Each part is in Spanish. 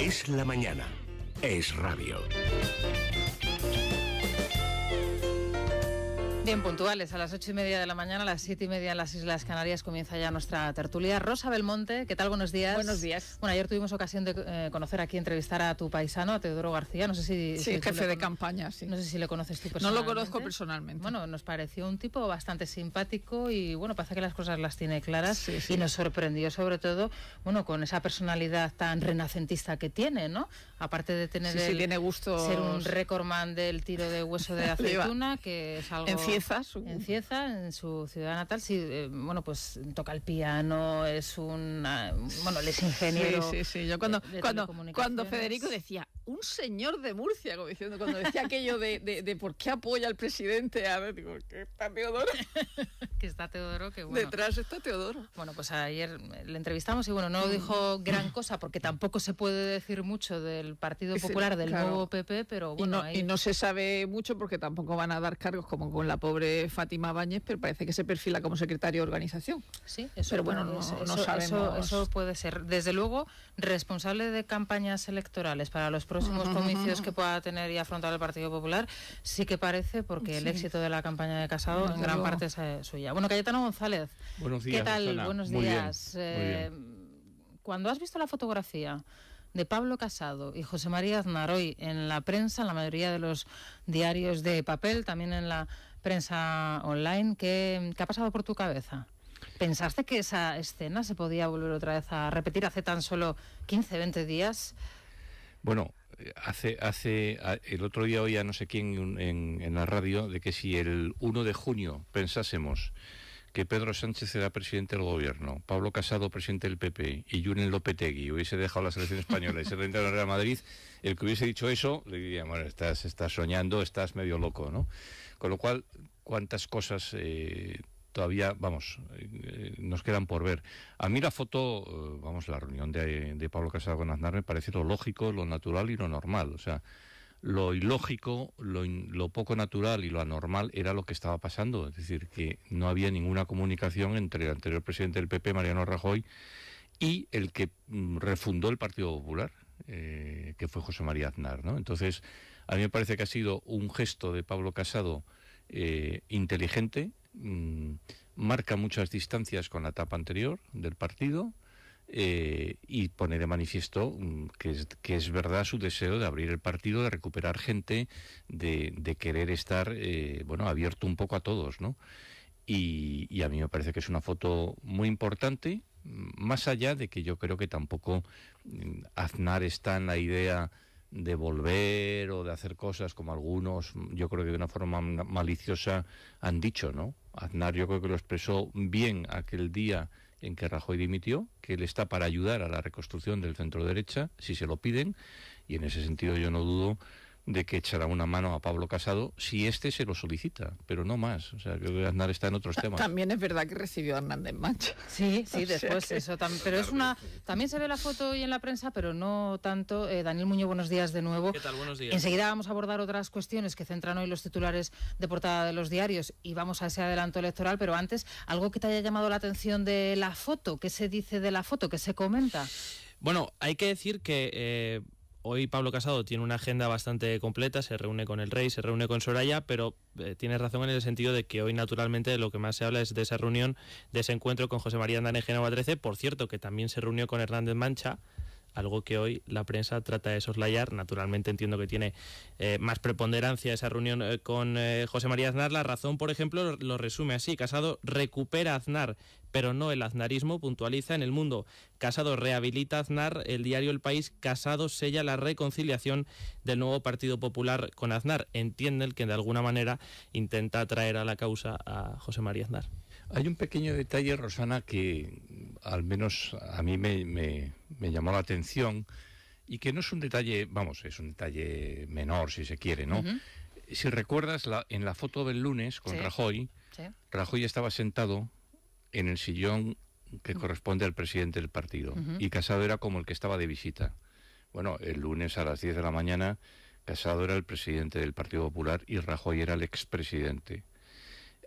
Es la mañana. Es radio. Bien puntuales, a las 8:30 de la mañana, a las 7:30 en las Islas Canarias comienza ya nuestra tertulia. Rosa Belmonte, ¿qué tal? Buenos días. Buenos días. Bueno, ayer tuvimos ocasión de conocer aquí, entrevistar a tu paisano, a Teodoro García. No sé si... Sí, jefe de campaña, sí. No sé si le conoces tú No personalmente. lo conozco personalmente. Bueno, nos pareció un tipo bastante simpático y, bueno, parece que las cosas las tiene claras. Sí, sí. Y nos sorprendió, sobre todo, bueno, con esa personalidad tan renacentista que tiene, ¿no? Aparte de tener tiene gustos... ser un récordman del tiro de hueso de aceituna, que es algo... En Cieza, en su ciudad natal, sí, bueno, pues toca el piano, es bueno, él es ingeniero. Sí. Yo cuando Federico decía, un señor de Murcia, como diciendo, cuando decía aquello de por qué apoya al presidente, a ver, digo, que está Teodoro. Que está Teodoro, que bueno. Detrás está Teodoro. Bueno, pues ayer le entrevistamos y bueno, no dijo gran cosa, porque tampoco se puede decir mucho del Partido Popular, del nuevo PP, pero bueno. Y no se sabe mucho porque tampoco van a dar cargos como con la pobre Fátima Báñez, pero parece que se perfila como secretario de organización. Sí, eso. Pero bueno, no sabemos. Eso puede ser. Desde luego, responsable de campañas electorales para los próximos comicios que pueda tener y afrontar el Partido Popular, sí que parece, porque el éxito de la campaña de Casado en gran parte es suya. Bueno, Cayetano González. Buenos días, ¿qué tal? Rosana. Buenos Muy días. bien. Cuando has visto la fotografía de Pablo Casado y José María Aznar hoy en la prensa, en la mayoría de los diarios de papel, también en la prensa online, ¿qué ha pasado por tu cabeza? ¿Pensaste que esa escena se podía volver otra vez a repetir hace tan solo 15, 20 días? Bueno, el otro día oía no sé quién en la radio de que si el 1 de junio pensásemos que Pedro Sánchez era presidente del gobierno, Pablo Casado presidente del PP y Julen Lopetegui hubiese dejado la selección española y se reintegrado en el Real Madrid, el que hubiese dicho eso le diría, bueno, estás soñando, estás medio loco, ¿no? Con lo cual, cuántas cosas todavía, nos quedan por ver. A mí la foto, la reunión de Pablo Casado con Aznar me parece lo lógico, lo natural y lo normal. O sea, lo ilógico, lo poco natural y lo anormal era lo que estaba pasando. Es decir, que no había ninguna comunicación entre el anterior presidente del PP, Mariano Rajoy, y el que refundó el Partido Popular, que fue José María Aznar, ¿no? Entonces, a mí me parece que ha sido un gesto de Pablo Casado inteligente, marca muchas distancias con la etapa anterior del partido, y pone de manifiesto que es verdad su deseo de abrir el partido, de recuperar gente, de querer estar abierto un poco a todos, ¿no? Y a mí me parece que es una foto muy importante, más allá de que yo creo que tampoco Aznar está en la idea de volver o de hacer cosas como algunos, yo creo que de una forma maliciosa han dicho, ¿no? Aznar yo creo que lo expresó bien aquel día en que Rajoy dimitió, que él está para ayudar a la reconstrucción del centro derecha, si se lo piden, y en ese sentido yo no dudo de que echará una mano a Pablo Casado si éste se lo solicita, pero no más. O sea, creo que Aznar está en otros temas. También es verdad que recibió a Hernández Mancha. Sí, después eso también. Pero también se ve la foto hoy en la prensa, pero no tanto. Daniel Muñoz, buenos días de nuevo. ¿Qué tal? Buenos días. Enseguida vamos a abordar otras cuestiones que centran hoy los titulares de portada de los diarios y vamos a ese adelanto electoral, pero antes, algo que te haya llamado la atención de la foto. ¿Qué se dice de la foto? ¿Qué se comenta? Bueno, hay que decir que hoy Pablo Casado tiene una agenda bastante completa, se reúne con el rey, se reúne con Soraya, pero tienes razón en el sentido de que hoy naturalmente lo que más se habla es de esa reunión, de ese encuentro con José María Aznar en Génova 13, por cierto que también se reunió con Hernández Mancha, algo que hoy la prensa trata de soslayar. Naturalmente entiendo que tiene más preponderancia esa reunión con José María Aznar. La razón, por ejemplo, lo resume así: Casado recupera a Aznar, pero no el aznarismo, puntualiza. En El Mundo, Casado rehabilita a Aznar. El diario El País, Casado sella la reconciliación del nuevo Partido Popular con Aznar. Entienden que de alguna manera intenta traer a la causa a José María Aznar. Hay un pequeño detalle, Rosana, que al menos a mí me llamó la atención y que no es un detalle, es un detalle menor si se quiere, ¿no? Uh-huh. Si recuerdas, en la foto del lunes con Rajoy, Rajoy estaba sentado en el sillón que corresponde al presidente del partido, y Casado era como el que estaba de visita. Bueno, el lunes a las 10 de la mañana, Casado era el presidente del Partido Popular y Rajoy era el expresidente.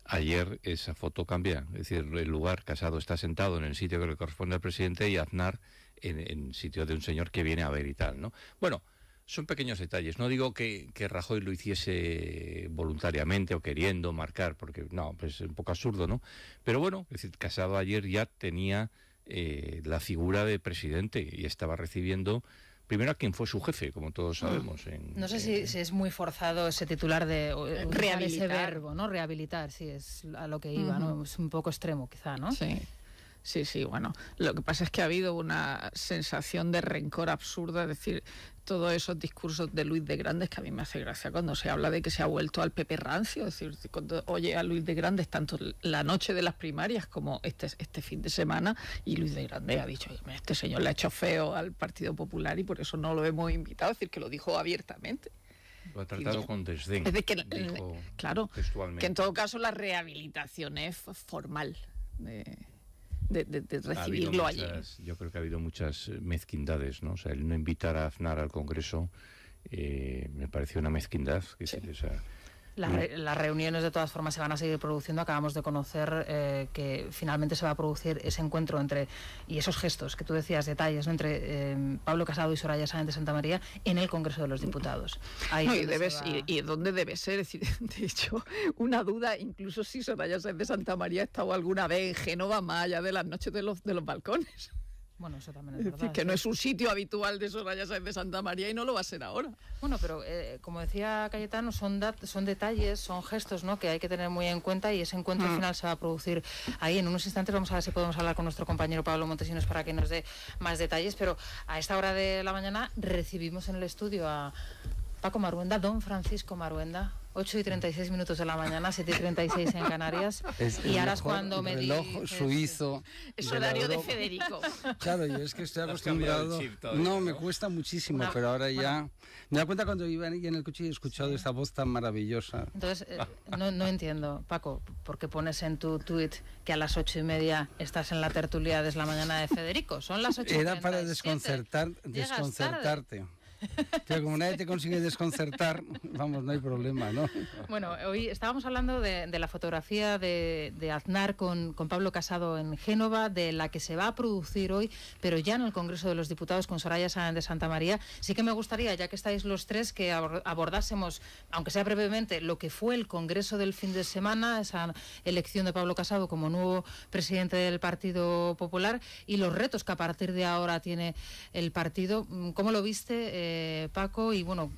Ayer esa foto cambia, es decir, el lugar, Casado está sentado en el sitio que le corresponde al presidente y Aznar en sitio de un señor que viene a ver y tal, ¿no? Bueno, son pequeños detalles. No digo que Rajoy lo hiciese voluntariamente o queriendo marcar, porque no, pues es un poco absurdo, ¿no? Pero bueno, es decir, Casado ayer ya tenía la figura de presidente y estaba recibiendo primero a quien fue su jefe, como todos sabemos. No sé si es muy forzado ese titular de rehabilitar, ese verbo, ¿no? Rehabilitar, sí, es a lo que iba, ¿no? Es un poco extremo, quizá, ¿no? Sí, bueno, lo que pasa es que ha habido una sensación de rencor absurda, es decir, todos esos discursos de Luis de Grandes, que a mí me hace gracia cuando se habla de que se ha vuelto al PP rancio, es decir, cuando oye a Luis de Grandes tanto la noche de las primarias como este fin de semana, y Luis de Grandes ha dicho, este señor le ha hecho feo al Partido Popular y por eso no lo hemos invitado, es decir, que lo dijo abiertamente. Lo ha tratado con desdén. Es decir, claro, que en todo caso la rehabilitación es formal de recibirlo allí. Yo creo que ha habido muchas mezquindades, ¿no? O sea, el no invitar a Aznar al Congreso me pareció una mezquindad. Las reuniones de todas formas se van a seguir produciendo. Acabamos de conocer que finalmente se va a producir ese encuentro y esos gestos que tú decías, detalles, ¿no? Entre Pablo Casado y Soraya Sáenz de Santamaría en el Congreso de los Diputados. ¿Y dónde debe ser? Es decir, de hecho, una duda, incluso si Soraya Sáenz de Santamaría ha estado alguna vez en Génova más allá de las noches de los balcones. Bueno, eso también es verdad. Decir, que no es un sitio habitual de Soraya Sáenz de Santamaría y no lo va a ser ahora. Bueno, pero como decía Cayetano, son detalles, son gestos, ¿no?, que hay que tener muy en cuenta, y ese encuentro final se va a producir ahí. En unos instantes vamos a ver si podemos hablar con nuestro compañero Pablo Montesinos para que nos dé más detalles, pero a esta hora de la mañana recibimos en el estudio a Paco Maruenda, don Francisco Maruenda. 8:36 de la mañana, 7:36 en Canarias. Y ahora es cuando me reloj suizo. Es horario de Federico. Claro, yo es que estoy acostumbrado. No, me cuesta muchísimo, pero ahora ya. Me da cuenta cuando iba ahí en el coche y he escuchado esta voz tan maravillosa. Entonces, no entiendo, Paco, ¿por qué pones en tu tuit que a las 8:30 estás en la tertulia de la mañana de Federico? Son las 8:37. Era para desconcertarte. Pero como nadie te consigue desconcertar, vamos, no hay problema, ¿no? Bueno, hoy estábamos hablando de la fotografía de Aznar con Pablo Casado en Génova, de la que se va a producir hoy, pero ya en el Congreso de los Diputados con Soraya Sáenz de Santamaría. Sí que me gustaría, ya que estáis los tres, que abordásemos, aunque sea brevemente, lo que fue el Congreso del fin de semana, esa elección de Pablo Casado como nuevo presidente del Partido Popular y los retos que a partir de ahora tiene el partido. ¿Cómo lo viste, Paco? Y bueno,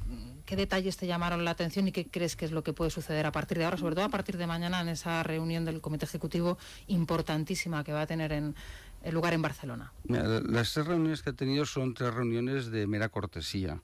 ¿qué detalles te llamaron la atención y qué crees que es lo que puede suceder a partir de ahora, sobre todo a partir de mañana, en esa reunión del Comité Ejecutivo importantísima que va a tener el lugar en Barcelona? Mira, las 3 reuniones que he tenido son 3 reuniones de mera cortesía.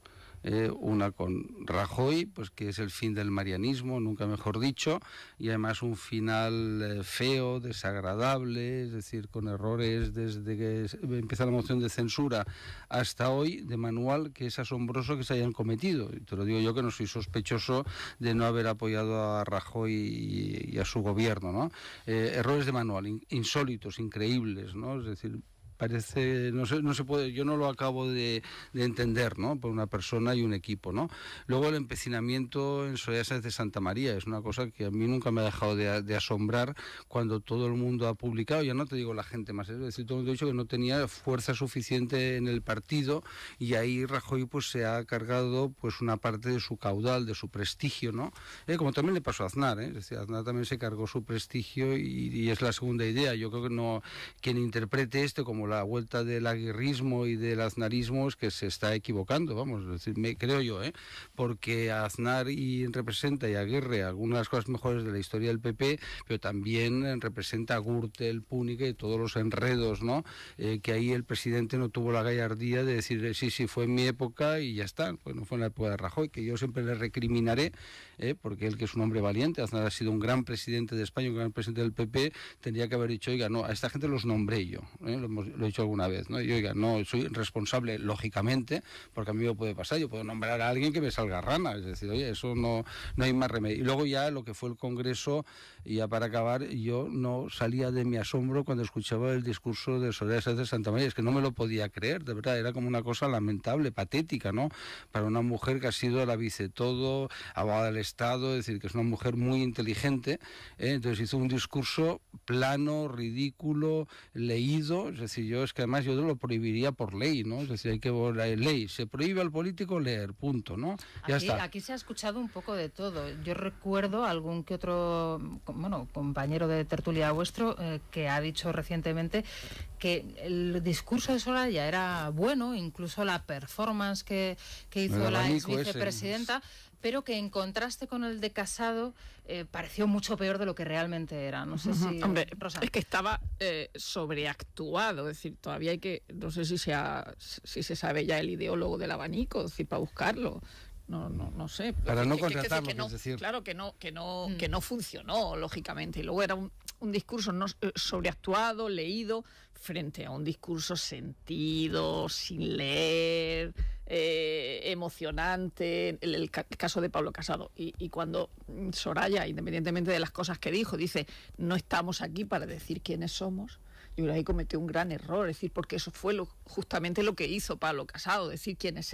Una con Rajoy, pues que es el fin del marianismo, nunca mejor dicho, y además un final feo, desagradable, es decir, con errores desde que empezó la moción de censura hasta hoy, de manual, que es asombroso que se hayan cometido. Y te lo digo yo, que no soy sospechoso de no haber apoyado a Rajoy y a su gobierno, ¿no? Errores de manual, insólitos, increíbles, ¿no? Es decir, parece, no se puede, yo no lo acabo de entender, ¿no?, por una persona y un equipo, ¿no? Luego el empecinamiento en Soraya Sáenz de Santamaría es una cosa que a mí nunca me ha dejado de asombrar, cuando todo el mundo ha publicado, ya no te digo la gente más, es decir, todo el mundo ha dicho que no tenía fuerza suficiente en el partido, y ahí Rajoy pues se ha cargado pues una parte de su caudal, de su prestigio, ¿no? Como también le pasó a Aznar, es decir, Aznar también se cargó su prestigio y es la segunda idea. Yo creo que no, quien interprete esto como la vuelta del aguirrismo y del aznarismo es que se está equivocando, vamos, es decir, creo yo, porque Aznar representa y Aguirre algunas de las cosas mejores de la historia del PP, pero también representa a Gürtel, Púnica y todos los enredos, ¿no? Que ahí el presidente no tuvo la gallardía de decir sí, fue en mi época y ya está, pues no fue en la época de Rajoy, que yo siempre le recriminaré, porque él, que es un hombre valiente, Aznar ha sido un gran presidente de España, un gran presidente del PP, tendría que haber dicho, oiga, no, a esta gente los nombré yo, lo he dicho alguna vez, ¿no? Y oiga, no, soy responsable, lógicamente, porque a mí me puede pasar, yo puedo nombrar a alguien que me salga rana, es decir, oye, eso no hay más remedio. Y luego ya lo que fue el Congreso, y ya para acabar, yo no salía de mi asombro cuando escuchaba el discurso de Soraya Sáenz de Santamaría, es que no me lo podía creer, de verdad, era como una cosa lamentable, patética, ¿no? Para una mujer que ha sido la vicetodo, abogada del Estado, es decir, que es una mujer muy inteligente, entonces hizo un discurso plano, ridículo, leído, es decir, es que además yo lo prohibiría por ley, ¿no? Es decir, hay que ley, se prohíbe al político leer, punto, ¿no? Ya está. Aquí se ha escuchado un poco de todo. Yo recuerdo algún que otro, compañero de tertulia vuestro que ha dicho recientemente que el discurso de Soraya era bueno, incluso la performance que hizo la ex vicepresidenta, pero que en contraste con el de Casado pareció mucho peor de lo que realmente era. No sé si... Hombre, Rosa. es que estaba sobreactuado, es decir, todavía hay que... No sé si se sabe ya el ideólogo del abanico, es decir, para buscarlo. No sé. Para no contratarlo, es decir. Claro, que no funcionó, lógicamente. Y luego era un discurso sobreactuado, leído, frente a un discurso sentido, sin leer, emocionante, el caso de Pablo Casado. Y cuando Soraya, independientemente de las cosas que dijo, dice, no estamos aquí para decir quiénes somos, yo creo que ahí cometió un gran error, es decir, porque eso fue justamente lo que hizo Pablo Casado, decir quiénes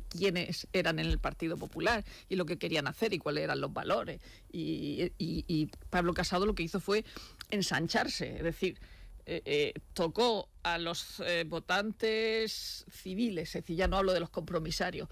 quiénes eran en el Partido Popular y lo que querían hacer y cuáles eran los valores. Y Pablo Casado lo que hizo fue ensancharse, es decir, tocó a los votantes civiles, es decir, ya no hablo de los compromisarios,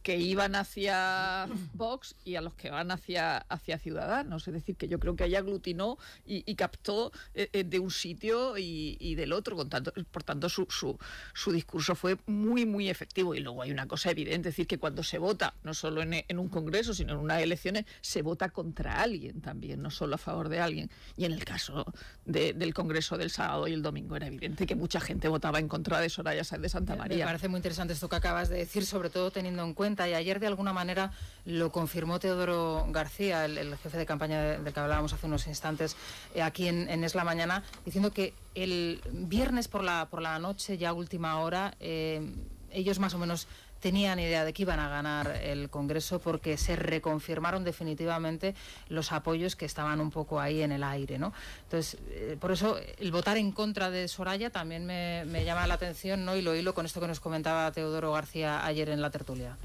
que iban hacia Vox y a los que van hacia Ciudadanos. Es decir, que yo creo que ahí aglutinó y captó de un sitio y del otro. Por tanto, su discurso fue muy, muy efectivo. Y luego hay una cosa evidente, es decir, que cuando se vota, no solo en un congreso, sino en unas elecciones, se vota contra alguien también, no solo a favor de alguien. Y en el caso del congreso del sábado y el domingo era evidente que mucha gente votaba en contra de Soraya Sáenz de Santa María. Me parece muy interesante esto que acabas de decir, sobre todo teniendo en cuenta, y ayer de alguna manera lo confirmó Teodoro García, el jefe de campaña del que hablábamos hace unos instantes, aquí en Es la Mañana, diciendo que el viernes por la noche, ya última hora, ellos más o menos tenían idea de que iban a ganar el Congreso porque se reconfirmaron definitivamente los apoyos que estaban un poco ahí en el aire, ¿no? Entonces, por eso el votar en contra de Soraya también me llama la atención, ¿no? Y lo hilo con esto que nos comentaba Teodoro García ayer en la tertulia.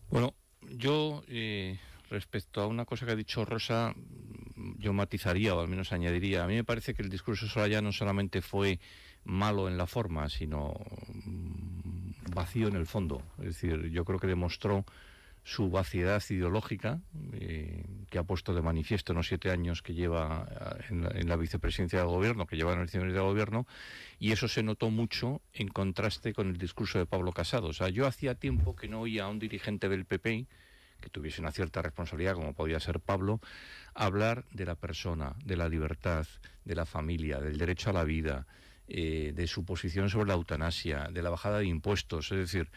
Bueno, yo respecto a una cosa que ha dicho Rosa, yo matizaría o al menos añadiría. A mí me parece que el discurso de Soraya no solamente fue malo en la forma, sino vacío en el fondo. Es decir, yo creo que demostró su vaciedad ideológica, que ha puesto de manifiesto en los 7 años que lleva en la vicepresidencia del gobierno, que lleva en el vicepresidencia del gobierno, y eso se notó mucho en contraste con el discurso de Pablo Casado. O sea, yo hacía tiempo que no oía a un dirigente del PP que tuviese una cierta responsabilidad, como podía ser Pablo, hablar de la persona, de la libertad, de la familia, del derecho a la vida, de su posición sobre la eutanasia, de la bajada de impuestos, es decir,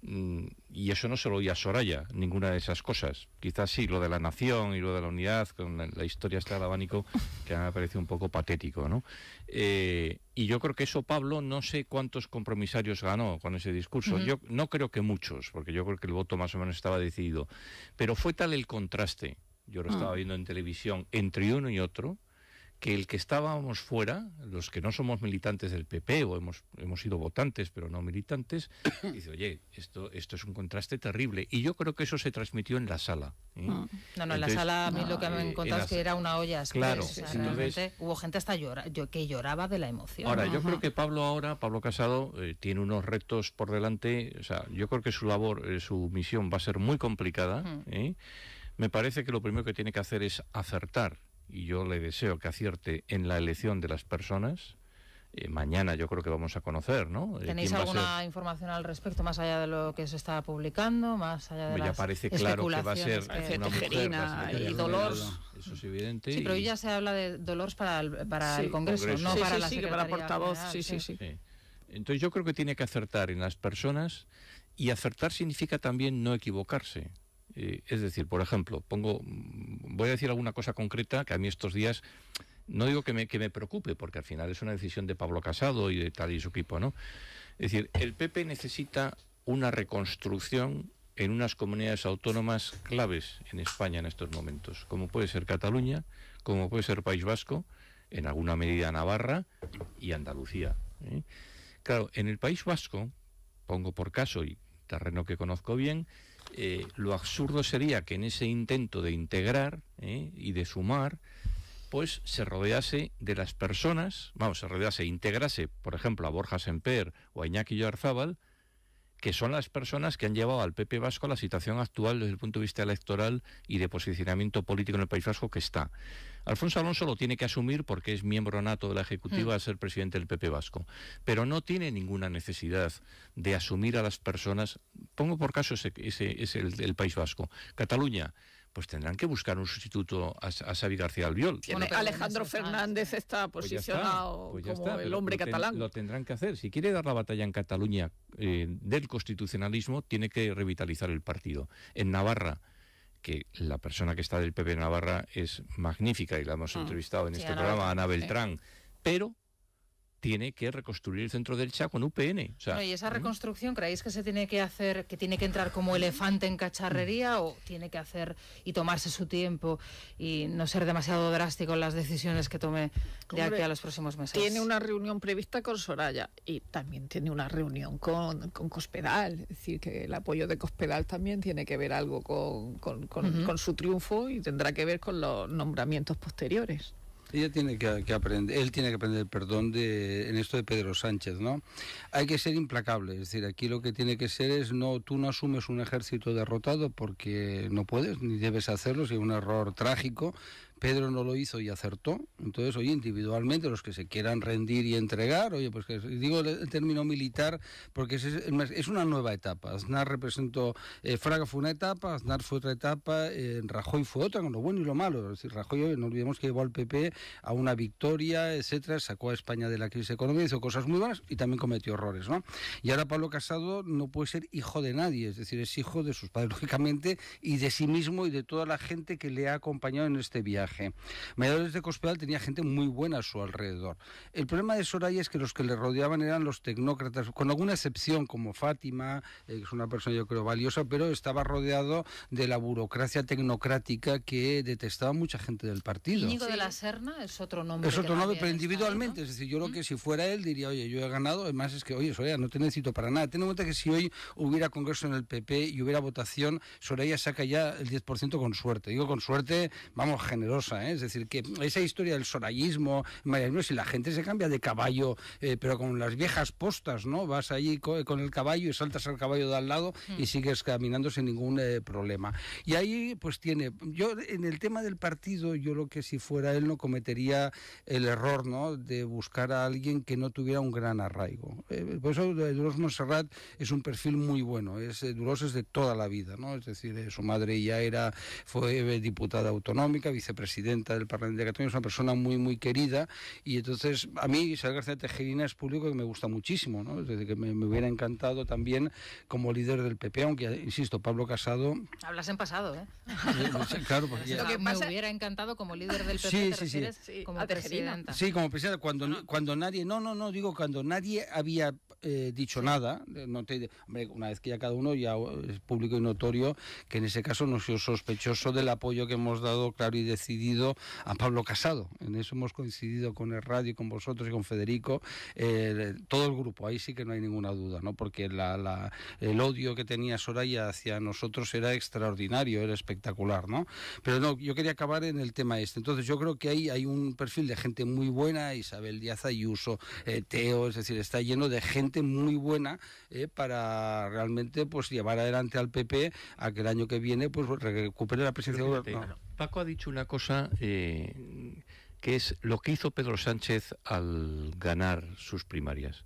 y eso no se lo oía Soraya, ninguna de esas cosas. Quizás sí, lo de la nación y lo de la unidad, con la historia esta del abanico, que me ha parecido un poco patético, ¿no? Y yo creo que eso Pablo, no sé cuántos compromisarios ganó con ese discurso. Yo no creo que muchos, porque yo creo que el voto más o menos estaba decidido. Pero fue tal el contraste, yo lo estaba viendo en televisión, entre uno y otro, que el que estábamos fuera, los que no somos militantes del PP o hemos sido votantes pero no militantes, dice, oye, esto es un contraste terrible. Y yo creo que eso se transmitió en la sala. No, en la sala a mí lo que me han contado es que era una olla. Claro, o sea, entonces hubo gente hasta que lloraba de la emoción. Ahora, yo creo que Pablo Casado, tiene unos retos por delante. O sea, yo creo que su labor, su misión va a ser muy complicada. Me parece que lo primero que tiene que hacer es acertar, y yo le deseo que acierte en la elección de las personas. Mañana yo creo que vamos a conocer, ¿no? ¿Tenéis alguna información al respecto, más allá de lo que se está publicando, más allá de ya las parece claro que va a ser una Tejerina mujer, y Dolors. Eso es evidente. Sí, pero hoy ya se habla de Dolors para el Congreso, no para la Secretaría para portavoz. General, sí. Entonces yo creo que tiene que acertar en las personas, y acertar significa también no equivocarse. Es decir, por ejemplo, voy a decir alguna cosa concreta que a mí estos días, no digo que me preocupe, porque al final es una decisión de Pablo Casado y de tal y su equipo, ¿no? Es decir, el PP necesita una reconstrucción en unas comunidades autónomas claves en España en estos momentos, como puede ser Cataluña, como puede ser País Vasco, en alguna medida Navarra y Andalucía. Claro, en el País Vasco, pongo por caso y terreno que conozco bien, lo absurdo sería que en ese intento de integrar y de sumar, pues se rodease de las personas, integrase, por ejemplo, a Borja Semper o a Iñaki Oyarzábal, que son las personas que han llevado al PP vasco a la situación actual desde el punto de vista electoral y de posicionamiento político en el País Vasco que está. Alfonso Alonso lo tiene que asumir porque es miembro nato de la Ejecutiva a ser presidente del PP vasco, pero no tiene ninguna necesidad de asumir a las personas. Pongo por caso el País Vasco. Cataluña, pues tendrán que buscar un sustituto a Xavi García Albiol. Alejandro Fernández está posicionado como el hombre catalán. Lo tendrán que hacer. Si quiere dar la batalla en Cataluña del constitucionalismo, tiene que revitalizar el partido. En Navarra, que la persona que está del PP en Navarra es magnífica y la hemos entrevistado en este programa, Ana Beltrán, pero tiene que reconstruir el centro derecha con UPN. O sea, ¿y esa reconstrucción creéis que se tiene que hacer, que tiene que entrar como elefante en cacharrería, o tiene que hacer y tomarse su tiempo y no ser demasiado drástico en las decisiones que tome de aquí a los próximos meses? Tiene una reunión prevista con Soraya y también tiene una reunión con Cospedal. Es decir, que el apoyo de Cospedal también tiene que ver algo con su triunfo y tendrá que ver con los nombramientos posteriores. Ella tiene que aprender, él tiene que aprender perdón en esto de Pedro Sánchez, ¿no? Hay que ser implacable, es decir, aquí lo que tiene que ser es tú no asumes un ejército derrotado porque no puedes ni debes hacerlo, si es un error trágico. Pedro no lo hizo y acertó. Entonces, oye, individualmente los que se quieran rendir y entregar, oye, pues que digo el término militar porque es una nueva etapa. Aznar representó, Fraga fue una etapa, Aznar fue otra etapa, Rajoy fue otra, con lo bueno y lo malo. Es decir, Rajoy, no olvidemos que llevó al PP a una victoria, etcétera, sacó a España de la crisis económica, hizo cosas muy buenas y también cometió errores, ¿no? Y ahora Pablo Casado no puede ser hijo de nadie, es decir, es hijo de sus padres, lógicamente, y de sí mismo y de toda la gente que le ha acompañado en este viaje. Mediadores de Cospedal tenía gente muy buena a su alrededor. El problema de Soraya es que los que le rodeaban eran los tecnócratas, con alguna excepción como Fátima, que es una persona yo creo valiosa, pero estaba rodeado de la burocracia tecnocrática que detestaba mucha gente del partido. Íñigo de la Serna es otro nombre. Es otro nombre, pero individualmente, ahí, ¿no? Es decir, yo creo que si fuera él diría, oye, yo he ganado, además es que, oye, Soraya, no te necesito para nada. Ten en cuenta que si hoy hubiera congreso en el PP y hubiera votación, Soraya saca ya el 10% con suerte. Digo con suerte, vamos, generosa. Es decir, que esa historia del sorayismo, si la gente se cambia de caballo, pero con las viejas postas, ¿no? Vas allí con el caballo y saltas al caballo de al lado y sigues caminando sin ningún problema. Y ahí, pues yo en el tema del partido, yo lo que si fuera él no cometería el error, ¿no? De buscar a alguien que no tuviera un gran arraigo. Por eso Dolors Montserrat es un perfil muy bueno, Dolors es de toda la vida, ¿no? Es decir, su madre ya fue diputada autonómica, vicepresidenta del Parlamento de Cataluña, es una persona muy, muy querida, y entonces a mí Isabel García Tejerina es público que me gusta muchísimo, ¿no? Es decir, que me hubiera encantado también como líder del PP, aunque, insisto, Pablo Casado... Hablas en pasado, ¿eh? Claro, porque lo que me hubiera encantado como líder del PP, sí. Como presidenta. Sí, como presidenta, cuando nadie... digo, cuando nadie había dicho nada, hombre, una vez que ya cada uno ya es público y notorio, que en ese caso no soy sospechoso del apoyo que hemos dado, claro y decidido, a Pablo Casado. En eso hemos coincidido con el radio, con vosotros y con Federico, todo el grupo, ahí sí que no hay ninguna duda, ¿no? Porque el odio que tenía Soraya hacia nosotros era extraordinario, era espectacular, ¿no? Pero no, yo quería acabar en el tema este. Entonces yo creo que ahí hay un perfil de gente muy buena, Isabel Díaz Ayuso, Teo, es decir, está lleno de gente muy buena para realmente pues llevar adelante al PP a que el año que viene pues recupere la presidencia del gobierno. Paco ha dicho una cosa que es lo que hizo Pedro Sánchez al ganar sus primarias.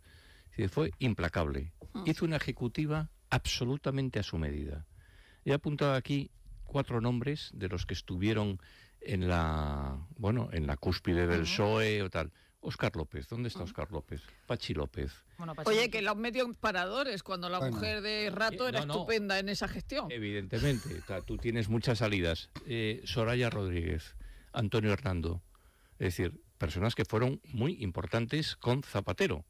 Fue implacable. Hizo una ejecutiva absolutamente a su medida. He apuntado aquí 4 nombres de los que estuvieron en la cúspide del PSOE o tal. Óscar López, ¿dónde está Óscar López? Pachi López. Oye, que los medios paradores, cuando la mujer de Rato era estupenda en esa gestión. Evidentemente, tú tienes muchas salidas. Soraya Rodríguez, Antonio Hernando, es decir, personas que fueron muy importantes con Zapatero.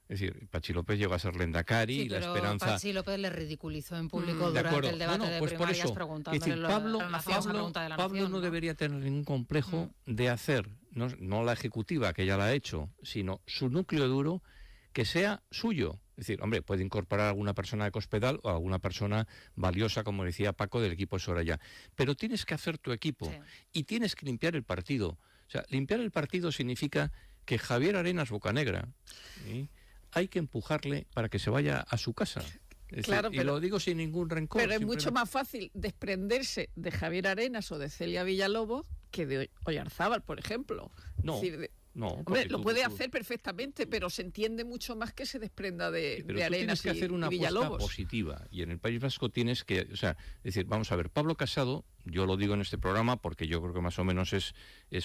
Es decir, Pachi López llegó a ser Lendakari y la esperanza... Pachi López le ridiculizó en público durante el debate de primarias preguntándole Pablo no debería tener ningún complejo de hacer, no la ejecutiva, que ya la ha hecho, sino su núcleo duro, que sea suyo. Es decir, hombre, puede incorporar a alguna persona de Cospedal o a alguna persona valiosa, como decía Paco, del equipo de Soraya. Pero tienes que hacer tu equipo y tienes que limpiar el partido. O sea, limpiar el partido significa que Javier Arenas Bocanegra hay que empujarle para que se vaya a su casa. Claro, y lo digo sin ningún rencor. Pero es mucho más fácil desprenderse de Javier Arenas o de Celia Villalobos que de Oyarzábal, por ejemplo. No. Es decir, no, hombre, lo puede hacer perfectamente, pero se entiende mucho más que se desprenda de Arenas tienes que hacer una y Villalobos. apuesta positiva, y en el País Vasco tienes que, o sea, es decir, vamos a ver, Pablo Casado, yo lo digo en este programa porque yo creo que más o menos es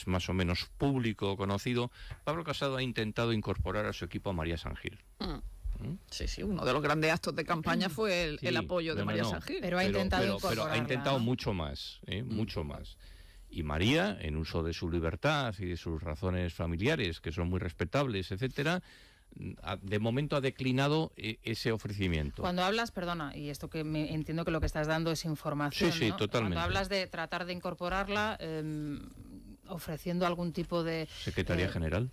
más o menos público, conocido. Pablo Casado ha intentado incorporar a su equipo a María San Gil. Sí, uno de los grandes actos de campaña fue el apoyo de María San Gil. Pero ha intentado incorporarla, ha intentado mucho más, mucho más. Y María, en uso de su libertad y de sus razones familiares, que son muy respetables, etcétera, de momento ha declinado ese ofrecimiento. Cuando hablas, perdona, y esto que entiendo que lo que estás dando es información, sí, ¿no? Totalmente. Cuando hablas de tratar de incorporarla, ofreciendo algún tipo de... Secretaría General.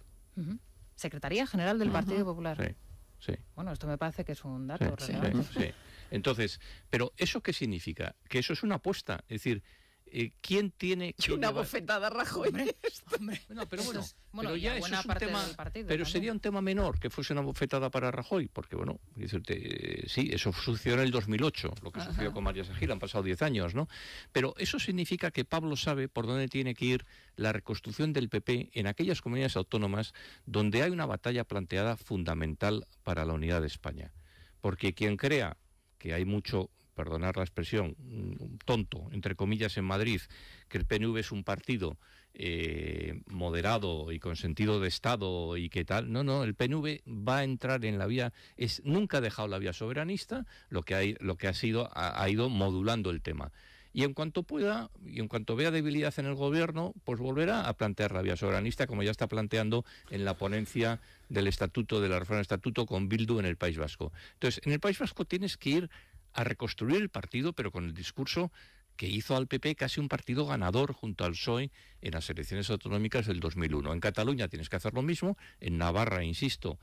Secretaría General del Partido Popular. Sí. Bueno, esto me parece que es un dato relevante. Sí. Entonces, ¿pero eso qué significa? Que eso es una apuesta. Es decir, ¿quién tiene que una bofetada a Rajoy? Hombre. Pero ya eso es un tema, partido, pero también. sería un tema menor que fuese una bofetada para Rajoy, porque sí, eso sucedió en el 2008, lo que sucedió con María San Gil, han pasado 10 años, ¿no? Pero eso significa que Pablo sabe por dónde tiene que ir la reconstrucción del PP en aquellas comunidades autónomas donde hay una batalla planteada fundamental para la unidad de España. Porque quien crea que hay mucho, perdonar la expresión, tonto, entre comillas, en Madrid, que el PNV es un partido moderado y con sentido de Estado y qué tal. No, el PNV va a entrar en la vía, nunca ha dejado la vía soberanista, lo que ha ido modulando el tema. Y en cuanto pueda, y en cuanto vea debilidad en el gobierno, pues volverá a plantear la vía soberanista, como ya está planteando en la ponencia del estatuto, de la reforma del estatuto, con Bildu en el País Vasco. Entonces, en el País Vasco tienes que ir a reconstruir el partido, pero con el discurso que hizo al PP casi un partido ganador junto al PSOE en las elecciones autonómicas del 2001. En Cataluña tienes que hacer lo mismo, en Navarra, insisto,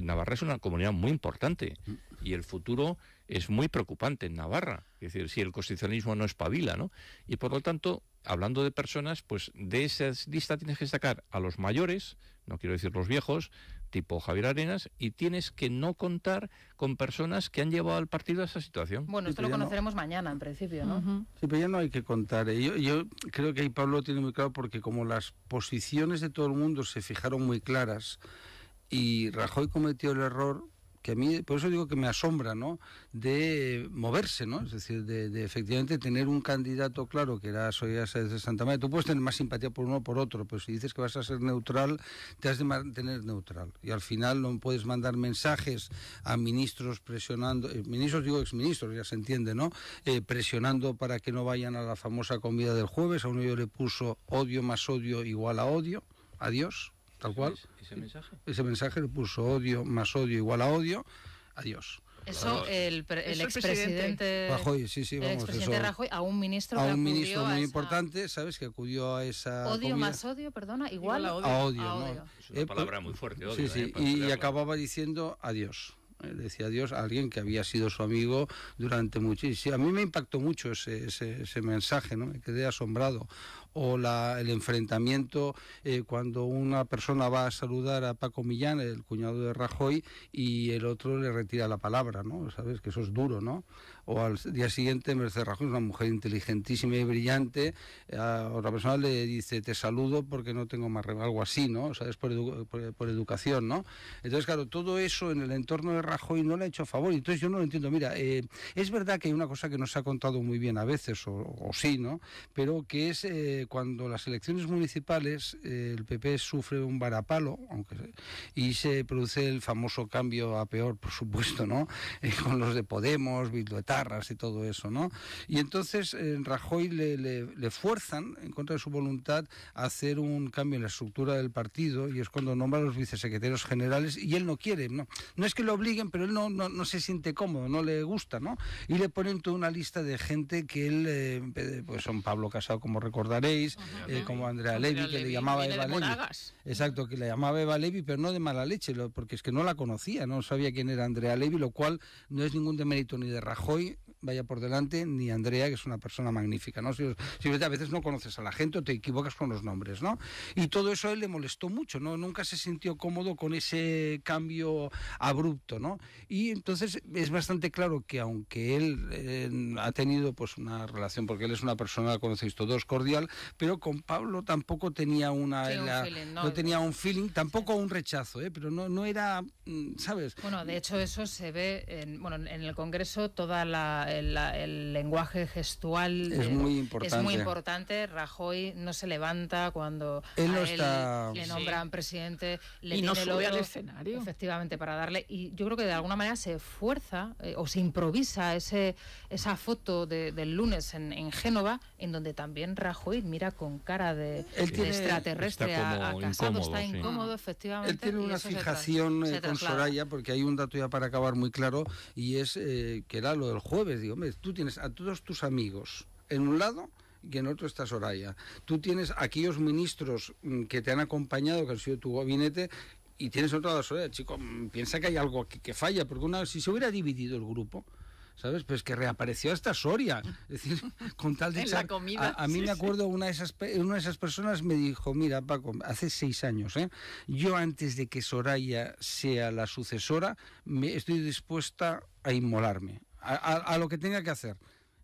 Navarra es una comunidad muy importante y el futuro es muy preocupante en Navarra, es decir, si el constitucionalismo no espabila, ¿no? Y por lo tanto, hablando de personas, pues de esa lista tienes que destacar a los mayores, no quiero decir los viejos, tipo Javier Arenas, y tienes que no contar con personas que han llevado al partido a esa situación. Bueno, esto lo conoceremos mañana, en principio, ¿no? Sí, pero ya no hay que contar. Yo creo que ahí Pablo lo tiene muy claro, porque como las posiciones de todo el mundo se fijaron muy claras y Rajoy cometió el error, que a mí, por eso digo que me asombra, ¿no?, de moverse, ¿no? Es decir, de efectivamente tener un candidato claro, que era Soraya Sáez de Santamaría. Tú puedes tener más simpatía por uno o por otro, pero si dices que vas a ser neutral, te has de mantener neutral. Y al final no puedes mandar mensajes a ministros presionando, ministros digo exministros, ya se entiende, ¿no?, presionando para que no vayan a la famosa comida del jueves. A uno yo le puso odio más odio igual a odio, adiós. Tal cual. ¿Ese mensaje le puso odio más odio igual a odio, adiós. Eso el expresidente Rajoy, Rajoy a un ministro a que un ministro muy esa... importante, ¿sabes?, que acudió a esa odio comida. Más odio, perdona, igual a odio, ¿no? Es una palabra muy fuerte, odio. Y acababa diciendo adiós. Decía adiós a alguien que había sido su amigo durante muchísimo. A mí me impactó mucho ese mensaje, ¿no? Me quedé asombrado. O el enfrentamiento cuando una persona va a saludar a Paco Millán, el cuñado de Rajoy, y el otro le retira la palabra, ¿no? Sabes que eso es duro, ¿no? O al día siguiente Mercedes Rajoy, una mujer inteligentísima y brillante, a otra persona le dice te saludo porque no tengo más algo así, ¿no? ¿Sabes? Por educación, ¿no? Entonces, claro, todo eso en el entorno de Rajoy no le ha hecho favor. Entonces yo no lo entiendo. Mira, es verdad que hay una cosa que no se ha contado muy bien a veces, o sí, ¿no?, pero que es cuando las elecciones municipales el PP sufre un varapalo, y se produce el famoso cambio a peor, por supuesto, ¿no?, con los de Podemos, Bilduetarras y todo eso, ¿no? Y entonces Rajoy le fuerzan, en contra de su voluntad, a hacer un cambio en la estructura del partido, y es cuando nombra a los vicesecretarios generales, y él no quiere, no es que lo obliguen, pero él no se siente cómodo, no le gusta, ¿no? Y le ponen toda una lista de gente que él, pues son Pablo Casado, como recordaréis, Reis, como Andrea Levy, que le llamaba Eva Levy. Exacto, que le llamaba Eva Levy, pero no de mala leche, porque es que no la conocía, no sabía quién era Andrea Levy, lo cual no es ningún demérito ni de Rajoy, vaya por delante, ni Andrea, que es una persona magnífica, ¿no? Si a veces no conoces a la gente o te equivocas con los nombres, ¿no? Y todo eso a él le molestó mucho, ¿no? Nunca se sintió cómodo con ese cambio abrupto, ¿no? Y entonces es bastante claro que aunque él ha tenido pues una relación, porque él es una persona, conocéis todos, cordial, pero con Pablo tampoco tenía tenía un feeling, tampoco un rechazo, pero no era, ¿sabes? Bueno, de hecho eso se ve en el Congreso, toda el lenguaje gestual es muy importante. Rajoy no se levanta cuando él le nombran presidente, le y no tiene sube al escenario, efectivamente, para darle, y yo creo que de alguna manera se esfuerza o se improvisa esa foto del lunes en Génova, en donde también Rajoy mira con cara de extraterrestre a Casado, está incómodo, efectivamente. Él tiene una fijación con Soraya, porque hay un dato ya para acabar muy claro, y es que era lo del jueves. Digo, hombre, tú tienes a todos tus amigos en un lado y en otro está Soraya. Tú tienes aquellos ministros que te han acompañado, que han sido tu gabinete, y tienes otro lado a Soraya. Chico, piensa que hay algo que falla, porque si se hubiera dividido el grupo, ¿sabes? Pues que reapareció hasta Soria. Es decir, con tal de echar... A mí me acuerdo, una de esas personas me dijo, mira, Paco, hace 6 años, yo antes de que Soraya sea la sucesora, estoy dispuesta a inmolarme, a lo que tenga que hacer.